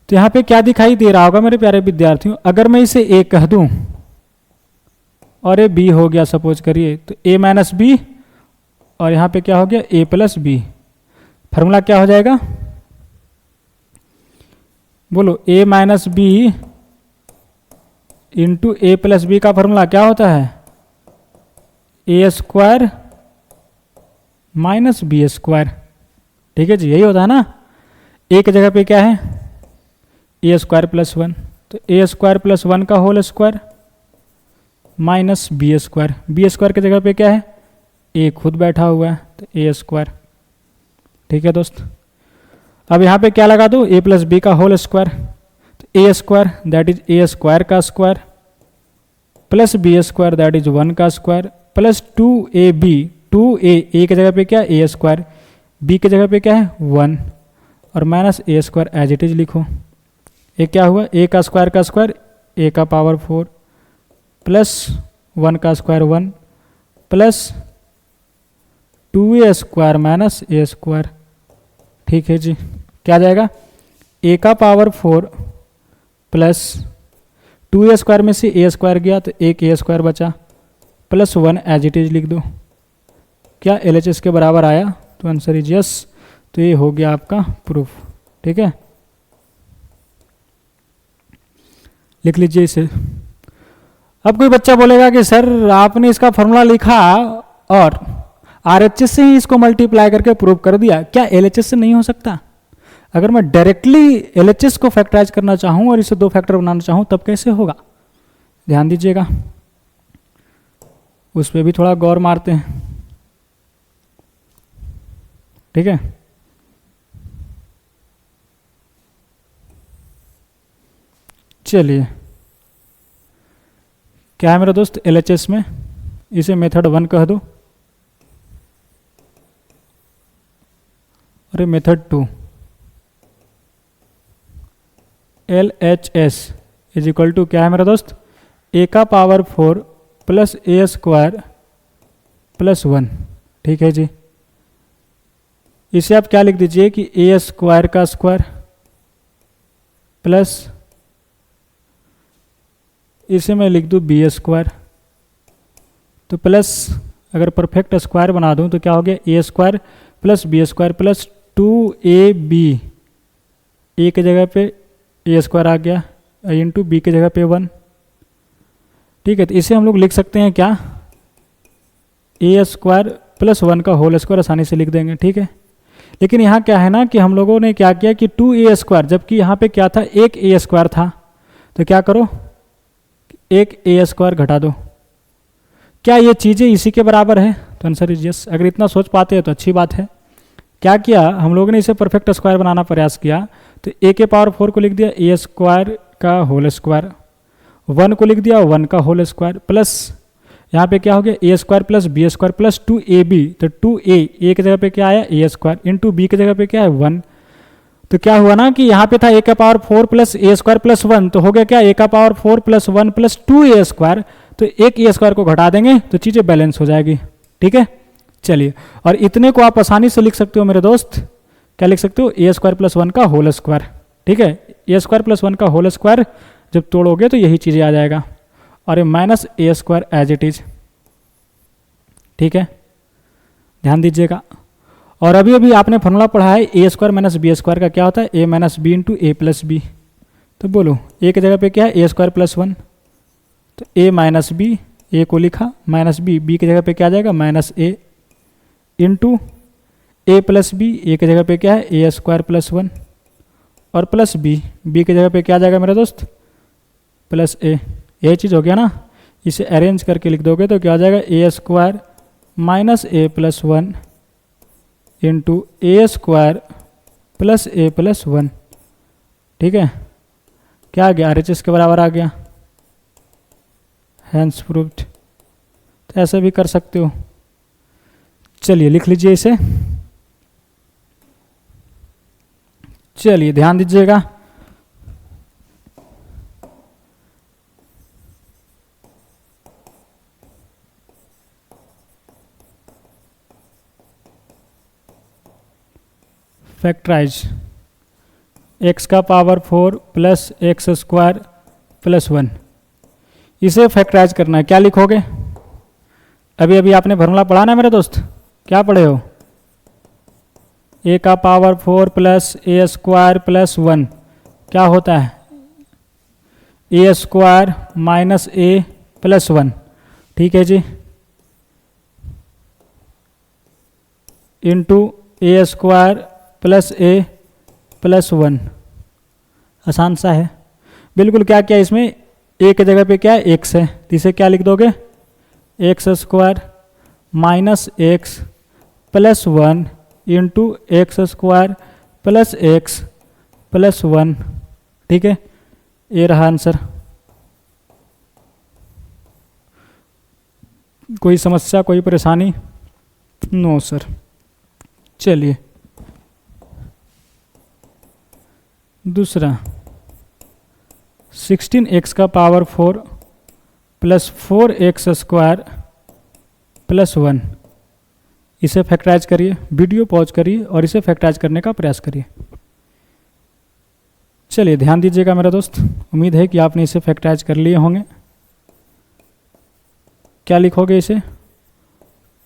Speaker 1: तो यहाँ पे क्या दिखाई दे रहा होगा मेरे प्यारे विद्यार्थियों, अगर मैं इसे ए कह दूं और ये बी हो गया सपोज करिए, तो ए माइनस बी और यहाँ पे क्या हो गया ए प्लस बी। फार्मूला क्या हो जाएगा, बोलो, ए माइनस बी इंटू ए प्लस बी का फॉर्मूला क्या होता है, A square minus b square. ठीक है जी, यही होता है ना। ए की जगह पे क्या है, ए स्क्वायर प्लस 1, तो ए स्क्वायर प्लस 1 का whole square minus b square. B square की जगह पे क्या है, ए खुद बैठा हुआ है, तो ए स्क्वायर। ठीक है दोस्त, अब यहाँ पे क्या लगा दो, ए प्लस बी का होल स्क्वायर, तो a square that is a square का square plus B square that is 1 का स्क्वायर प्लस 2ab, 2a, ए की जगह पे क्या है ए स्क्वायर, बी की जगह पे क्या है 1 और minus a square as it is लिखो। ए क्या हुआ, ए का स्क्वायर ए का पावर 4 प्लस 1 का square 1 plus 2a square minus a square. ठीक है जी, क्या जाएगा, ए का पावर 4 प्लस 2a स्क्वायर में से ए स्क्वायर गया तो एक ए स्क्वायर बचा प्लस 1 एज इट इज लिख दो। क्या LHS के बराबर आया, तो आंसर इज यस। तो ये हो गया आपका प्रूफ। ठीक है, लिख लीजिए इसे। अब कोई बच्चा बोलेगा कि सर आपने इसका फॉर्मूला लिखा और RHS से ही इसको मल्टीप्लाई करके प्रूव कर दिया, क्या LHS से नहीं हो सकता? अगर मैं डायरेक्टली LHS को फैक्टराइज करना चाहूं और इसे 2 फैक्टर बनाना चाहूं तब कैसे होगा, ध्यान दीजिएगा, उस पर भी थोड़ा गौर मारते हैं। ठीक है, चलिए, क्या है मेरा दोस्त LHS में, इसे मेथड 1 कह दो और method 2। LHS is equal to क्या है मेरा दोस्त, ए का power 4 plus a square plus 1। ठीक है जी, इसे आप क्या लिख दीजिए कि ए स्क्वायर का स्क्वायर प्लस, इसे मैं लिख दूँ बी स्क्वायर, तो प्लस अगर परफेक्ट स्क्वायर बना दूँ तो क्या हो गया, a square plus B square plus 2ab, a की जगह पे ए स्क्वायर आ गया इंटू बी की जगह पे 1। ठीक है, तो इसे हम लोग लिख सकते हैं क्या, ए स्क्वायर प्लस 1 का होल स्क्वायर आसानी से लिख देंगे। ठीक है, लेकिन यहाँ क्या है ना कि हम लोगों ने क्या किया कि 2a स्क्वायर, जबकि यहाँ पे क्या था, एक ए स्क्वायर था, तो क्या करो, एक ए स्क्वायर घटा दो। क्या ये चीज़ें इसी के बराबर है, तो आंसर इज यस। अगर इतना सोच पाते हैं तो अच्छी बात है। क्या किया हम लोगों ने, इसे परफेक्ट स्क्वायर बनाना प्रयास किया, तो ए के पावर 4 को लिख दिया ए स्क्वायर का होल स्क्वायर, 1 को लिख दिया 1 का होल स्क्वायर प्लस यहाँ पे क्या हो गया, a square plus B square plus 2ab, तो 2a, ए की जगह पे क्या आया ए स्क्वायर इंटू बी की जगह पे क्या है 1। तो क्या हुआ ना कि यहाँ पे था ए का power 4 plus a square plus 1, तो हो गया क्या, ए का power 4 plus 1 plus 2a square, तो एक ए स्क्वायर को घटा देंगे तो चीज़ें बैलेंस हो जाएगी। ठीक है, चलिए, और इतने को आप आसानी से लिख सकते हो मेरे दोस्त, क्या लिख सकते हो, ए स्क्वायर प्लस 1 का होल स्क्वायर। ठीक है, ए स्क्वायर प्लस 1 का होल स्क्वायर जब तोड़ोगे तो यही चीज़ें आ जाएगा, और ये minus a square as it is. ठीक है, ध्यान दीजिएगा। और अभी अभी आपने फॉर्मूला पढ़ा है A square minus b square का क्या होता है, A minus b into A plus B. तो बोलो ए की जगह पे क्या है, ए स्क्वायर प्लस 1, तो ए माइनस बी, ए को लिखा माइनस बी, बी की जगह पे क्या आ जाएगा minus A into A plus B, a की जगह पे क्या है ए स्क्वायर प्लस 1 और प्लस बी, बी की जगह पे क्या आ जाएगा मेरा दोस्त प्लस ए। ये चीज़ हो गया ना, इसे अरेंज करके लिख दोगे तो क्या आ जाएगा, A square minus a plus 1 into A square plus a plus 1। ठीक है, क्या आ गया, RHS के बराबर आ गया, हैंस प्रूव्ड। तो ऐसे भी कर सकते हो। चलिए लिख लीजिए इसे। चलिए ध्यान दीजिएगा, फैक्टराइज एक्स का power 4 plus x square plus 1, इसे फैक्टराइज करना है। क्या लिखोगे? अभी अभी आपने फॉर्मूला पढ़ा ना मेरे दोस्त, क्या पढ़े हो? ए का power 4 plus a square plus 1 क्या होता है? A square minus a plus 1, ठीक है जी, into A square plus a plus 1। आसान सा है बिल्कुल। क्या क्या इसमें ए की जगह पे क्या है? एक्स है, तो इसे क्या लिख दोगे? X square minus x plus 1 into x square plus x plus 1, ठीक है, ये रहा आंसर। कोई समस्या, कोई परेशानी? No sir. चलिए दूसरा, 16x का power 4 plus 4x square plus 1, इसे फैक्टराइज करिए। वीडियो पॉज करिए और इसे फैक्टराइज करने का प्रयास करिए। चलिए ध्यान दीजिएगा मेरा दोस्त, उम्मीद है कि आपने इसे फैक्टराइज कर लिए होंगे। क्या लिखोगे इसे?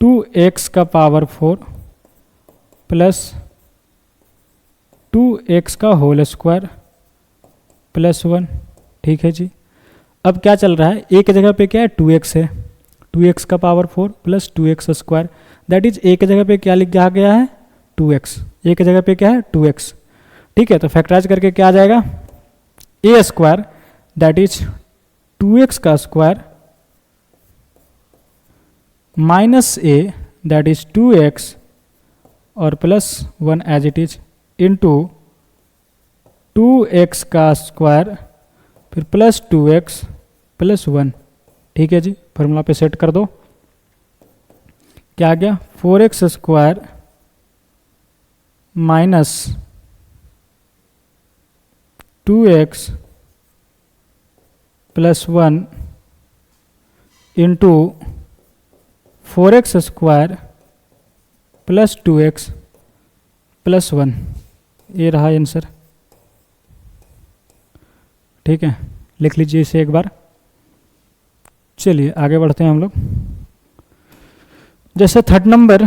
Speaker 1: 2x का पावर 4 प्लस 2x का होल स्क्वायर प्लस 1, ठीक है जी। अब क्या चल रहा है? ए की जगह पे क्या है? 2x है, 2x का power 4 plus 2x square, that is a की जगह पे क्या लिख गया है? 2x। ए की जगह पे क्या है? 2x, ठीक है। तो फैक्टराइज करके क्या आ जाएगा? A square that is 2x का square minus a that is 2x और plus 1 as it is into 2x का स्क्वायर फिर प्लस 2x प्लस 1, ठीक है जी। फॉर्मूला पे सेट कर दो। क्या आ गया? 4x square minus 2x plus 1 into 4x square plus 2x plus 1, ये रहा आंसर, ठीक है। लिख लीजिए इसे एक बार। चलिए आगे बढ़ते हैं हम लोग। जैसे थर्ड नंबर,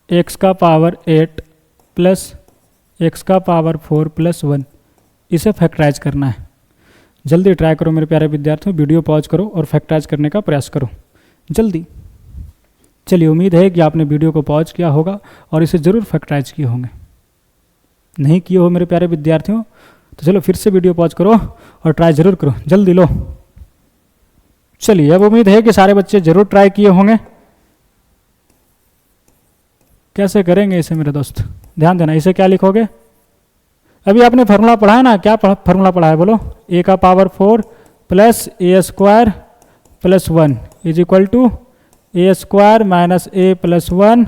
Speaker 1: x का पावर 8 प्लस x का पावर 4 प्लस 1, इसे फैक्टराइज करना है। जल्दी ट्राई करो मेरे प्यारे विद्यार्थियों, वीडियो पॉज करो और फैक्टराइज करने का प्रयास करो जल्दी। चलिए उम्मीद है कि आपने वीडियो को पॉज किया होगा और इसे ज़रूर फैक्टराइज किए होंगे। नहीं किए हो मेरे प्यारे विद्यार्थियों तो चलो फिर से वीडियो पॉज करो और ट्राई ज़रूर करो, जल्दी लो। चलिए अब उम्मीद है कि सारे बच्चे ज़रूर ट्राई किए होंगे। कैसे करेंगे इसे मेरे दोस्त? ध्यान देना, इसे क्या लिखोगे? अभी आपने फार्मूला पढ़ा है ना, क्या फार्मूला पढ़ा है बोलो? ए का power 4 plus a square plus 1 is equal to A square minus a plus 1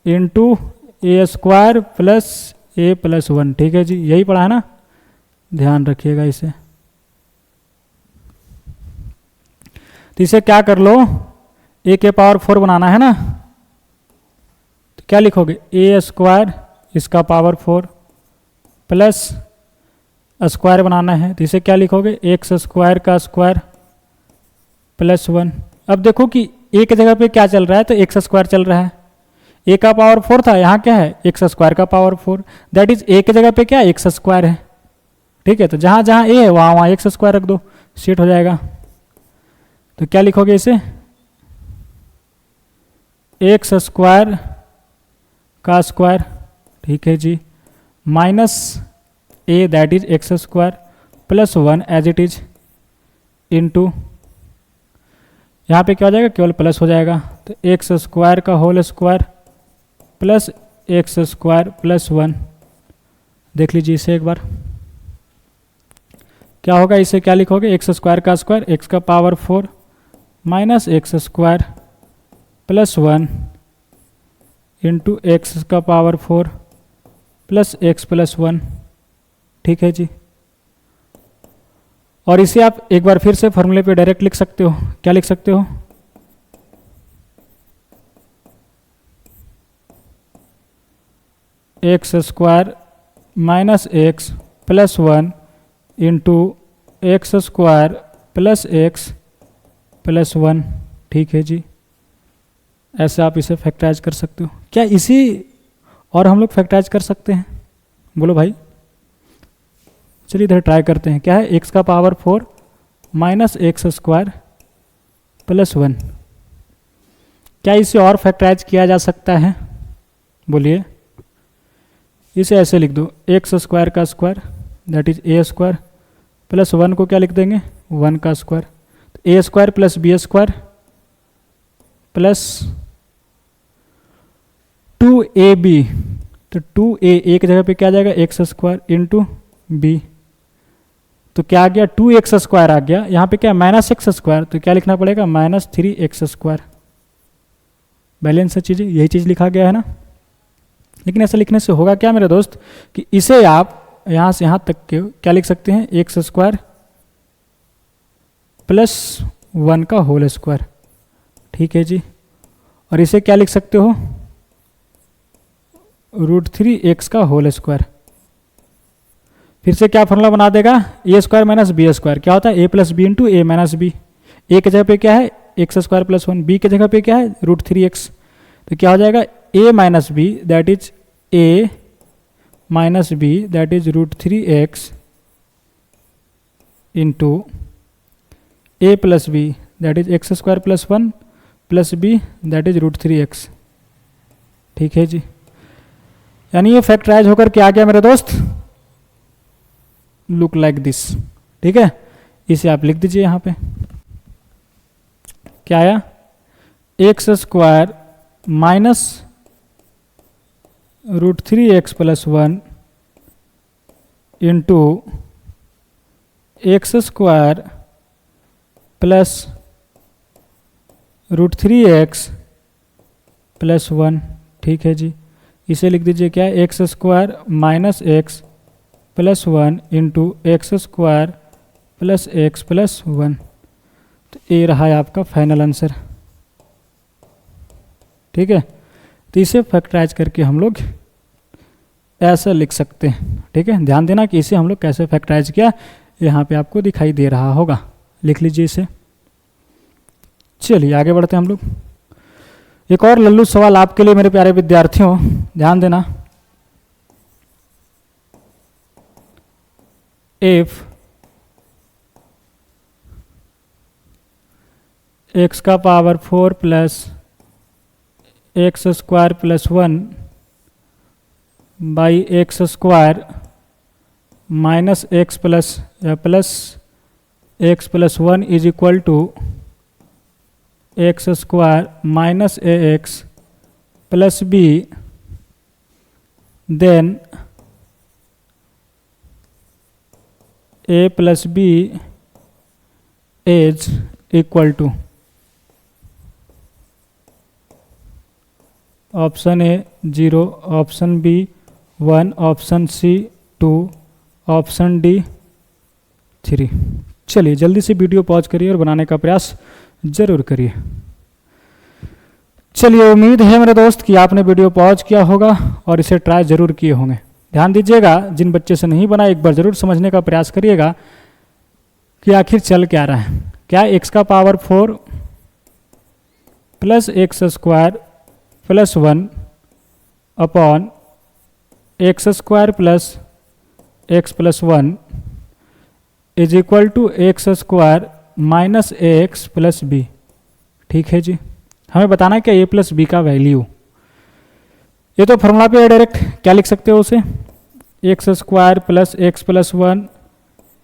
Speaker 1: into A square plus a plus 1, ठीक है जी, यही पढ़ा है ना, ध्यान रखिएगा इसे। तो इसे क्या कर लो, ए के पावर 4 बनाना है ना, तो क्या लिखोगे? ए स्क्वायर इसका पावर 4 प्लस स्क्वायर बनाना है, तो इसे क्या लिखोगे? एक्स स्क्वायर का स्क्वायर प्लस 1। अब देखो कि ए की जगह पे क्या चल रहा है, तो एक्स स्क्वायर चल रहा है। ए का पावर 4 था, यहाँ क्या है? एक्स स्क्वायर का पावर 4, दैट इज ए की जगह पे क्या? एक्स स्क्वायर है, ठीक है। तो जहाँ जहाँ ए है वहाँ वहाँ एक्स स्क्वायर रख दो, सेट हो जाएगा। तो क्या लिखोगे इसे? एक्स स्क्वायर का स्क्वायर, ठीक है जी, minus a that is x square plus 1 as it is into, यहाँ पे क्या हो जाएगा? केवल प्लस हो जाएगा। तो एक्स स्क्वायर का whole square plus x square plus 1, देख लीजिए इसे एक बार। क्या होगा? इसे क्या लिखोगे? एक्स स्क्वायर का स्क्वायर एक्स का power 4 minus x square plus 1 into x का पावर 4 प्लस एक्स प्लस 1, ठीक है जी। और इसे आप एक बार फिर से फॉर्मूले पे डायरेक्ट लिख सकते हो। क्या लिख सकते हो? X square minus x plus 1 into x square plus x plus 1। ठीक है जी, ऐसे आप इसे फैक्टराइज कर सकते हो। क्या इसी और हम लोग फैक्टराइज कर सकते हैं? बोलो भाई। चलिए इधर ट्राई करते हैं। क्या है? एक्स का power 4 minus x square plus 1। क्या इसे और फैक्टराइज किया जा सकता है? बोलिए। इसे ऐसे लिख दो, एक्स स्क्वायर का square that is a square plus 1 को क्या लिख देंगे? 1 का square. A square plus B square plus 2ab, तो 2a एक जगह पे क्या आ जाएगा? एक्स स्क्वायर इंटू बी, तो क्या आ गया? 2x स्क्वायर आ गया। यहाँ पे क्या? माइनस एक्स स्क्वायर, तो क्या लिखना पड़ेगा? Minus 3x square. बैलेंस है चीज़ें, यही चीज़ लिखा गया है ना। लेकिन ऐसा लिखने से होगा क्या मेरे दोस्त कि इसे आप यहाँ से यहाँ तक के क्या लिख सकते हैं? एक्स स्क्वायर प्लस 1 का होल स्क्वायर। ठीक है जी, और इसे क्या लिख सकते हो? √3x का होल स्क्वायर। फिर से क्या फॉर्मूला बना देगा? ए स्क्वायर माइनस बी स्क्वायर। क्या होता है? ए plus B into A minus b. A की जगह पे क्या है? X square plus 1। बी की जगह पे क्या है? √3x। तो क्या हो जाएगा? A minus b that is a minus b that is √3x into A plus b that is x square plus 1 plus b that is √3x। ठीक है जी, यानी ये फैक्टराइज होकर के आ गया मेरे दोस्त, लुक लाइक दिस। ठीक है, इसे आप लिख दीजिए यहाँ पे। क्या आया? X square minus √3x plus 1 into x square plus √3x plus 1। ठीक है जी, इसे लिख दीजिए क्या? X square minus x plus 1 into x square plus x plus 1। तो ये रहा है आपका फाइनल आंसर। ठीक है, तो इसे फैक्टराइज करके हम लोग ऐसा लिख सकते हैं। ठीक है, ध्यान देना कि इसे हम लोग कैसे फैक्टराइज किया, यहाँ पे आपको दिखाई दे रहा होगा। लिख लीजिए इसे। चलिए आगे बढ़ते हैं हम लोग। एक और लल्लू सवाल आपके लिए मेरे प्यारे विद्यार्थियों, ध्यान देना। इफ एक्स का power 4 plus x square plus 1 by x square minus x plus या plus x plus 1 is equal to x square minus a x plus b, then a plus b is equal to option a 0, option b 1, option c 2, option d 3। चलिए जल्दी से video pause करिए और बनाने का प्रयास जरूर करिए। चलिए, उम्मीद है मेरे दोस्त कि आपने वीडियो पॉज किया होगा और इसे ट्राई जरूर किए होंगे। ध्यान दीजिएगा, जिन बच्चे से नहीं बना एक बार जरूर समझने का प्रयास करिएगा कि आखिर चल क्या रहा है। क्या एक्स का power 4 plus x square plus 1 upon x square plus x plus 1 is equal to x square minus a x plus B. ठीक है जी, हमें बताना है क्या ए प्लस बी का वैल्यू। ये तो फॉर्मूला पे डायरेक्ट क्या लिख सकते हो उसे? X square plus x plus 1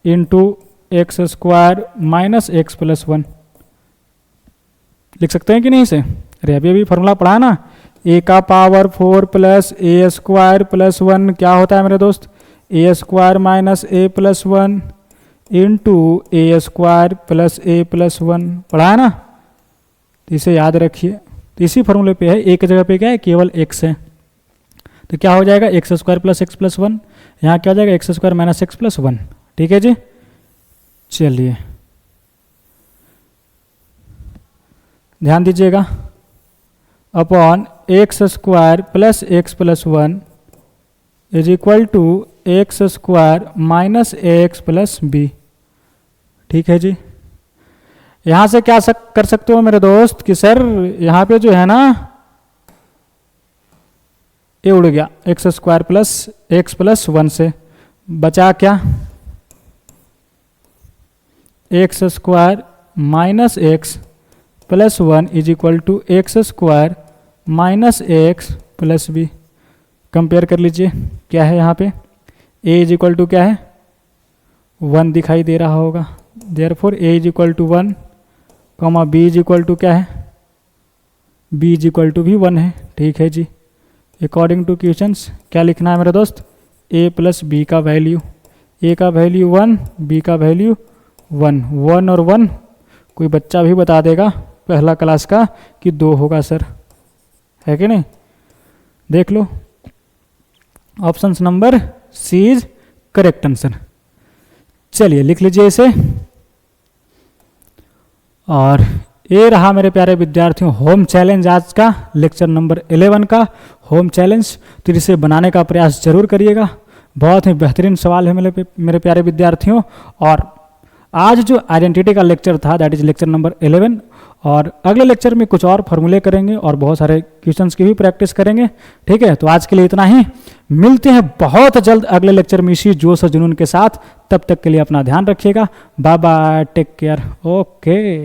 Speaker 1: into x square minus x plus 1 लिख सकते हैं कि नहीं इसे? अरे अभी फॉर्मूला पढ़ा ना, ए का power 4 plus a square plus 1 क्या होता है मेरे दोस्त? A square minus a plus 1 into A square plus a plus 1 पढ़ा है ना, तो इसे याद रखिए। तो इसी फॉर्मूले पे है, एक जगह पे क्या है? केवल एक्स है, तो क्या हो जाएगा? X square plus x plus 1, यहाँ क्या हो जाएगा? X square minus x plus 1। ठीक है जी, चलिए ध्यान दीजिएगा। Upon x square plus x plus 1 is equal to x square minus x plus B. ठीक है जी। यहां से क्या कर सकते हो मेरे दोस्त कि सर यहां पे जो है ना ये उड़ गया, x square plus x plus 1 से बचा क्या, x square minus x plus 1 is equal to x square minus x plus b. Compare कर लीजिए क्या है यहाँ पे, a इज इक्वल टू क्या है 1 दिखाई दे रहा होगा, therefore a is equal to 1, comma b is equal to क्या है, b इज इक्वल टू भी 1 है। ठीक है जी। अकॉर्डिंग टू क्वेश्चंस क्या लिखना है मेरे दोस्त, a प्लस बी का वैल्यू, a का वैल्यू 1, b का वैल्यू 1, 1 और 1 कोई बच्चा भी बता देगा पहला क्लास का कि 2 होगा सर, है कि नहीं। देख लो option number c is correct answer. चलिए लिख लीजिए इसे। और ये रहा मेरे प्यारे विद्यार्थियों होम चैलेंज, आज का लेक्चर नंबर 11 का होम चैलेंज। तो इसे बनाने का प्रयास जरूर करिएगा, बहुत ही बेहतरीन सवाल है मेरे प्यारे विद्यार्थियों। और आज जो आइडेंटिटी का लेक्चर था दैट इज लेक्चर नंबर 11, और अगले लेक्चर में कुछ और फॉर्मूले करेंगे और बहुत सारे क्वेश्चंस की भी प्रैक्टिस करेंगे। ठीक है, तो आज के लिए इतना ही, मिलते हैं बहुत जल्द अगले लेक्चर में इसी जोश और जुनून के साथ। तब तक के लिए अपना ध्यान रखिएगा, bye bye, take care, okay.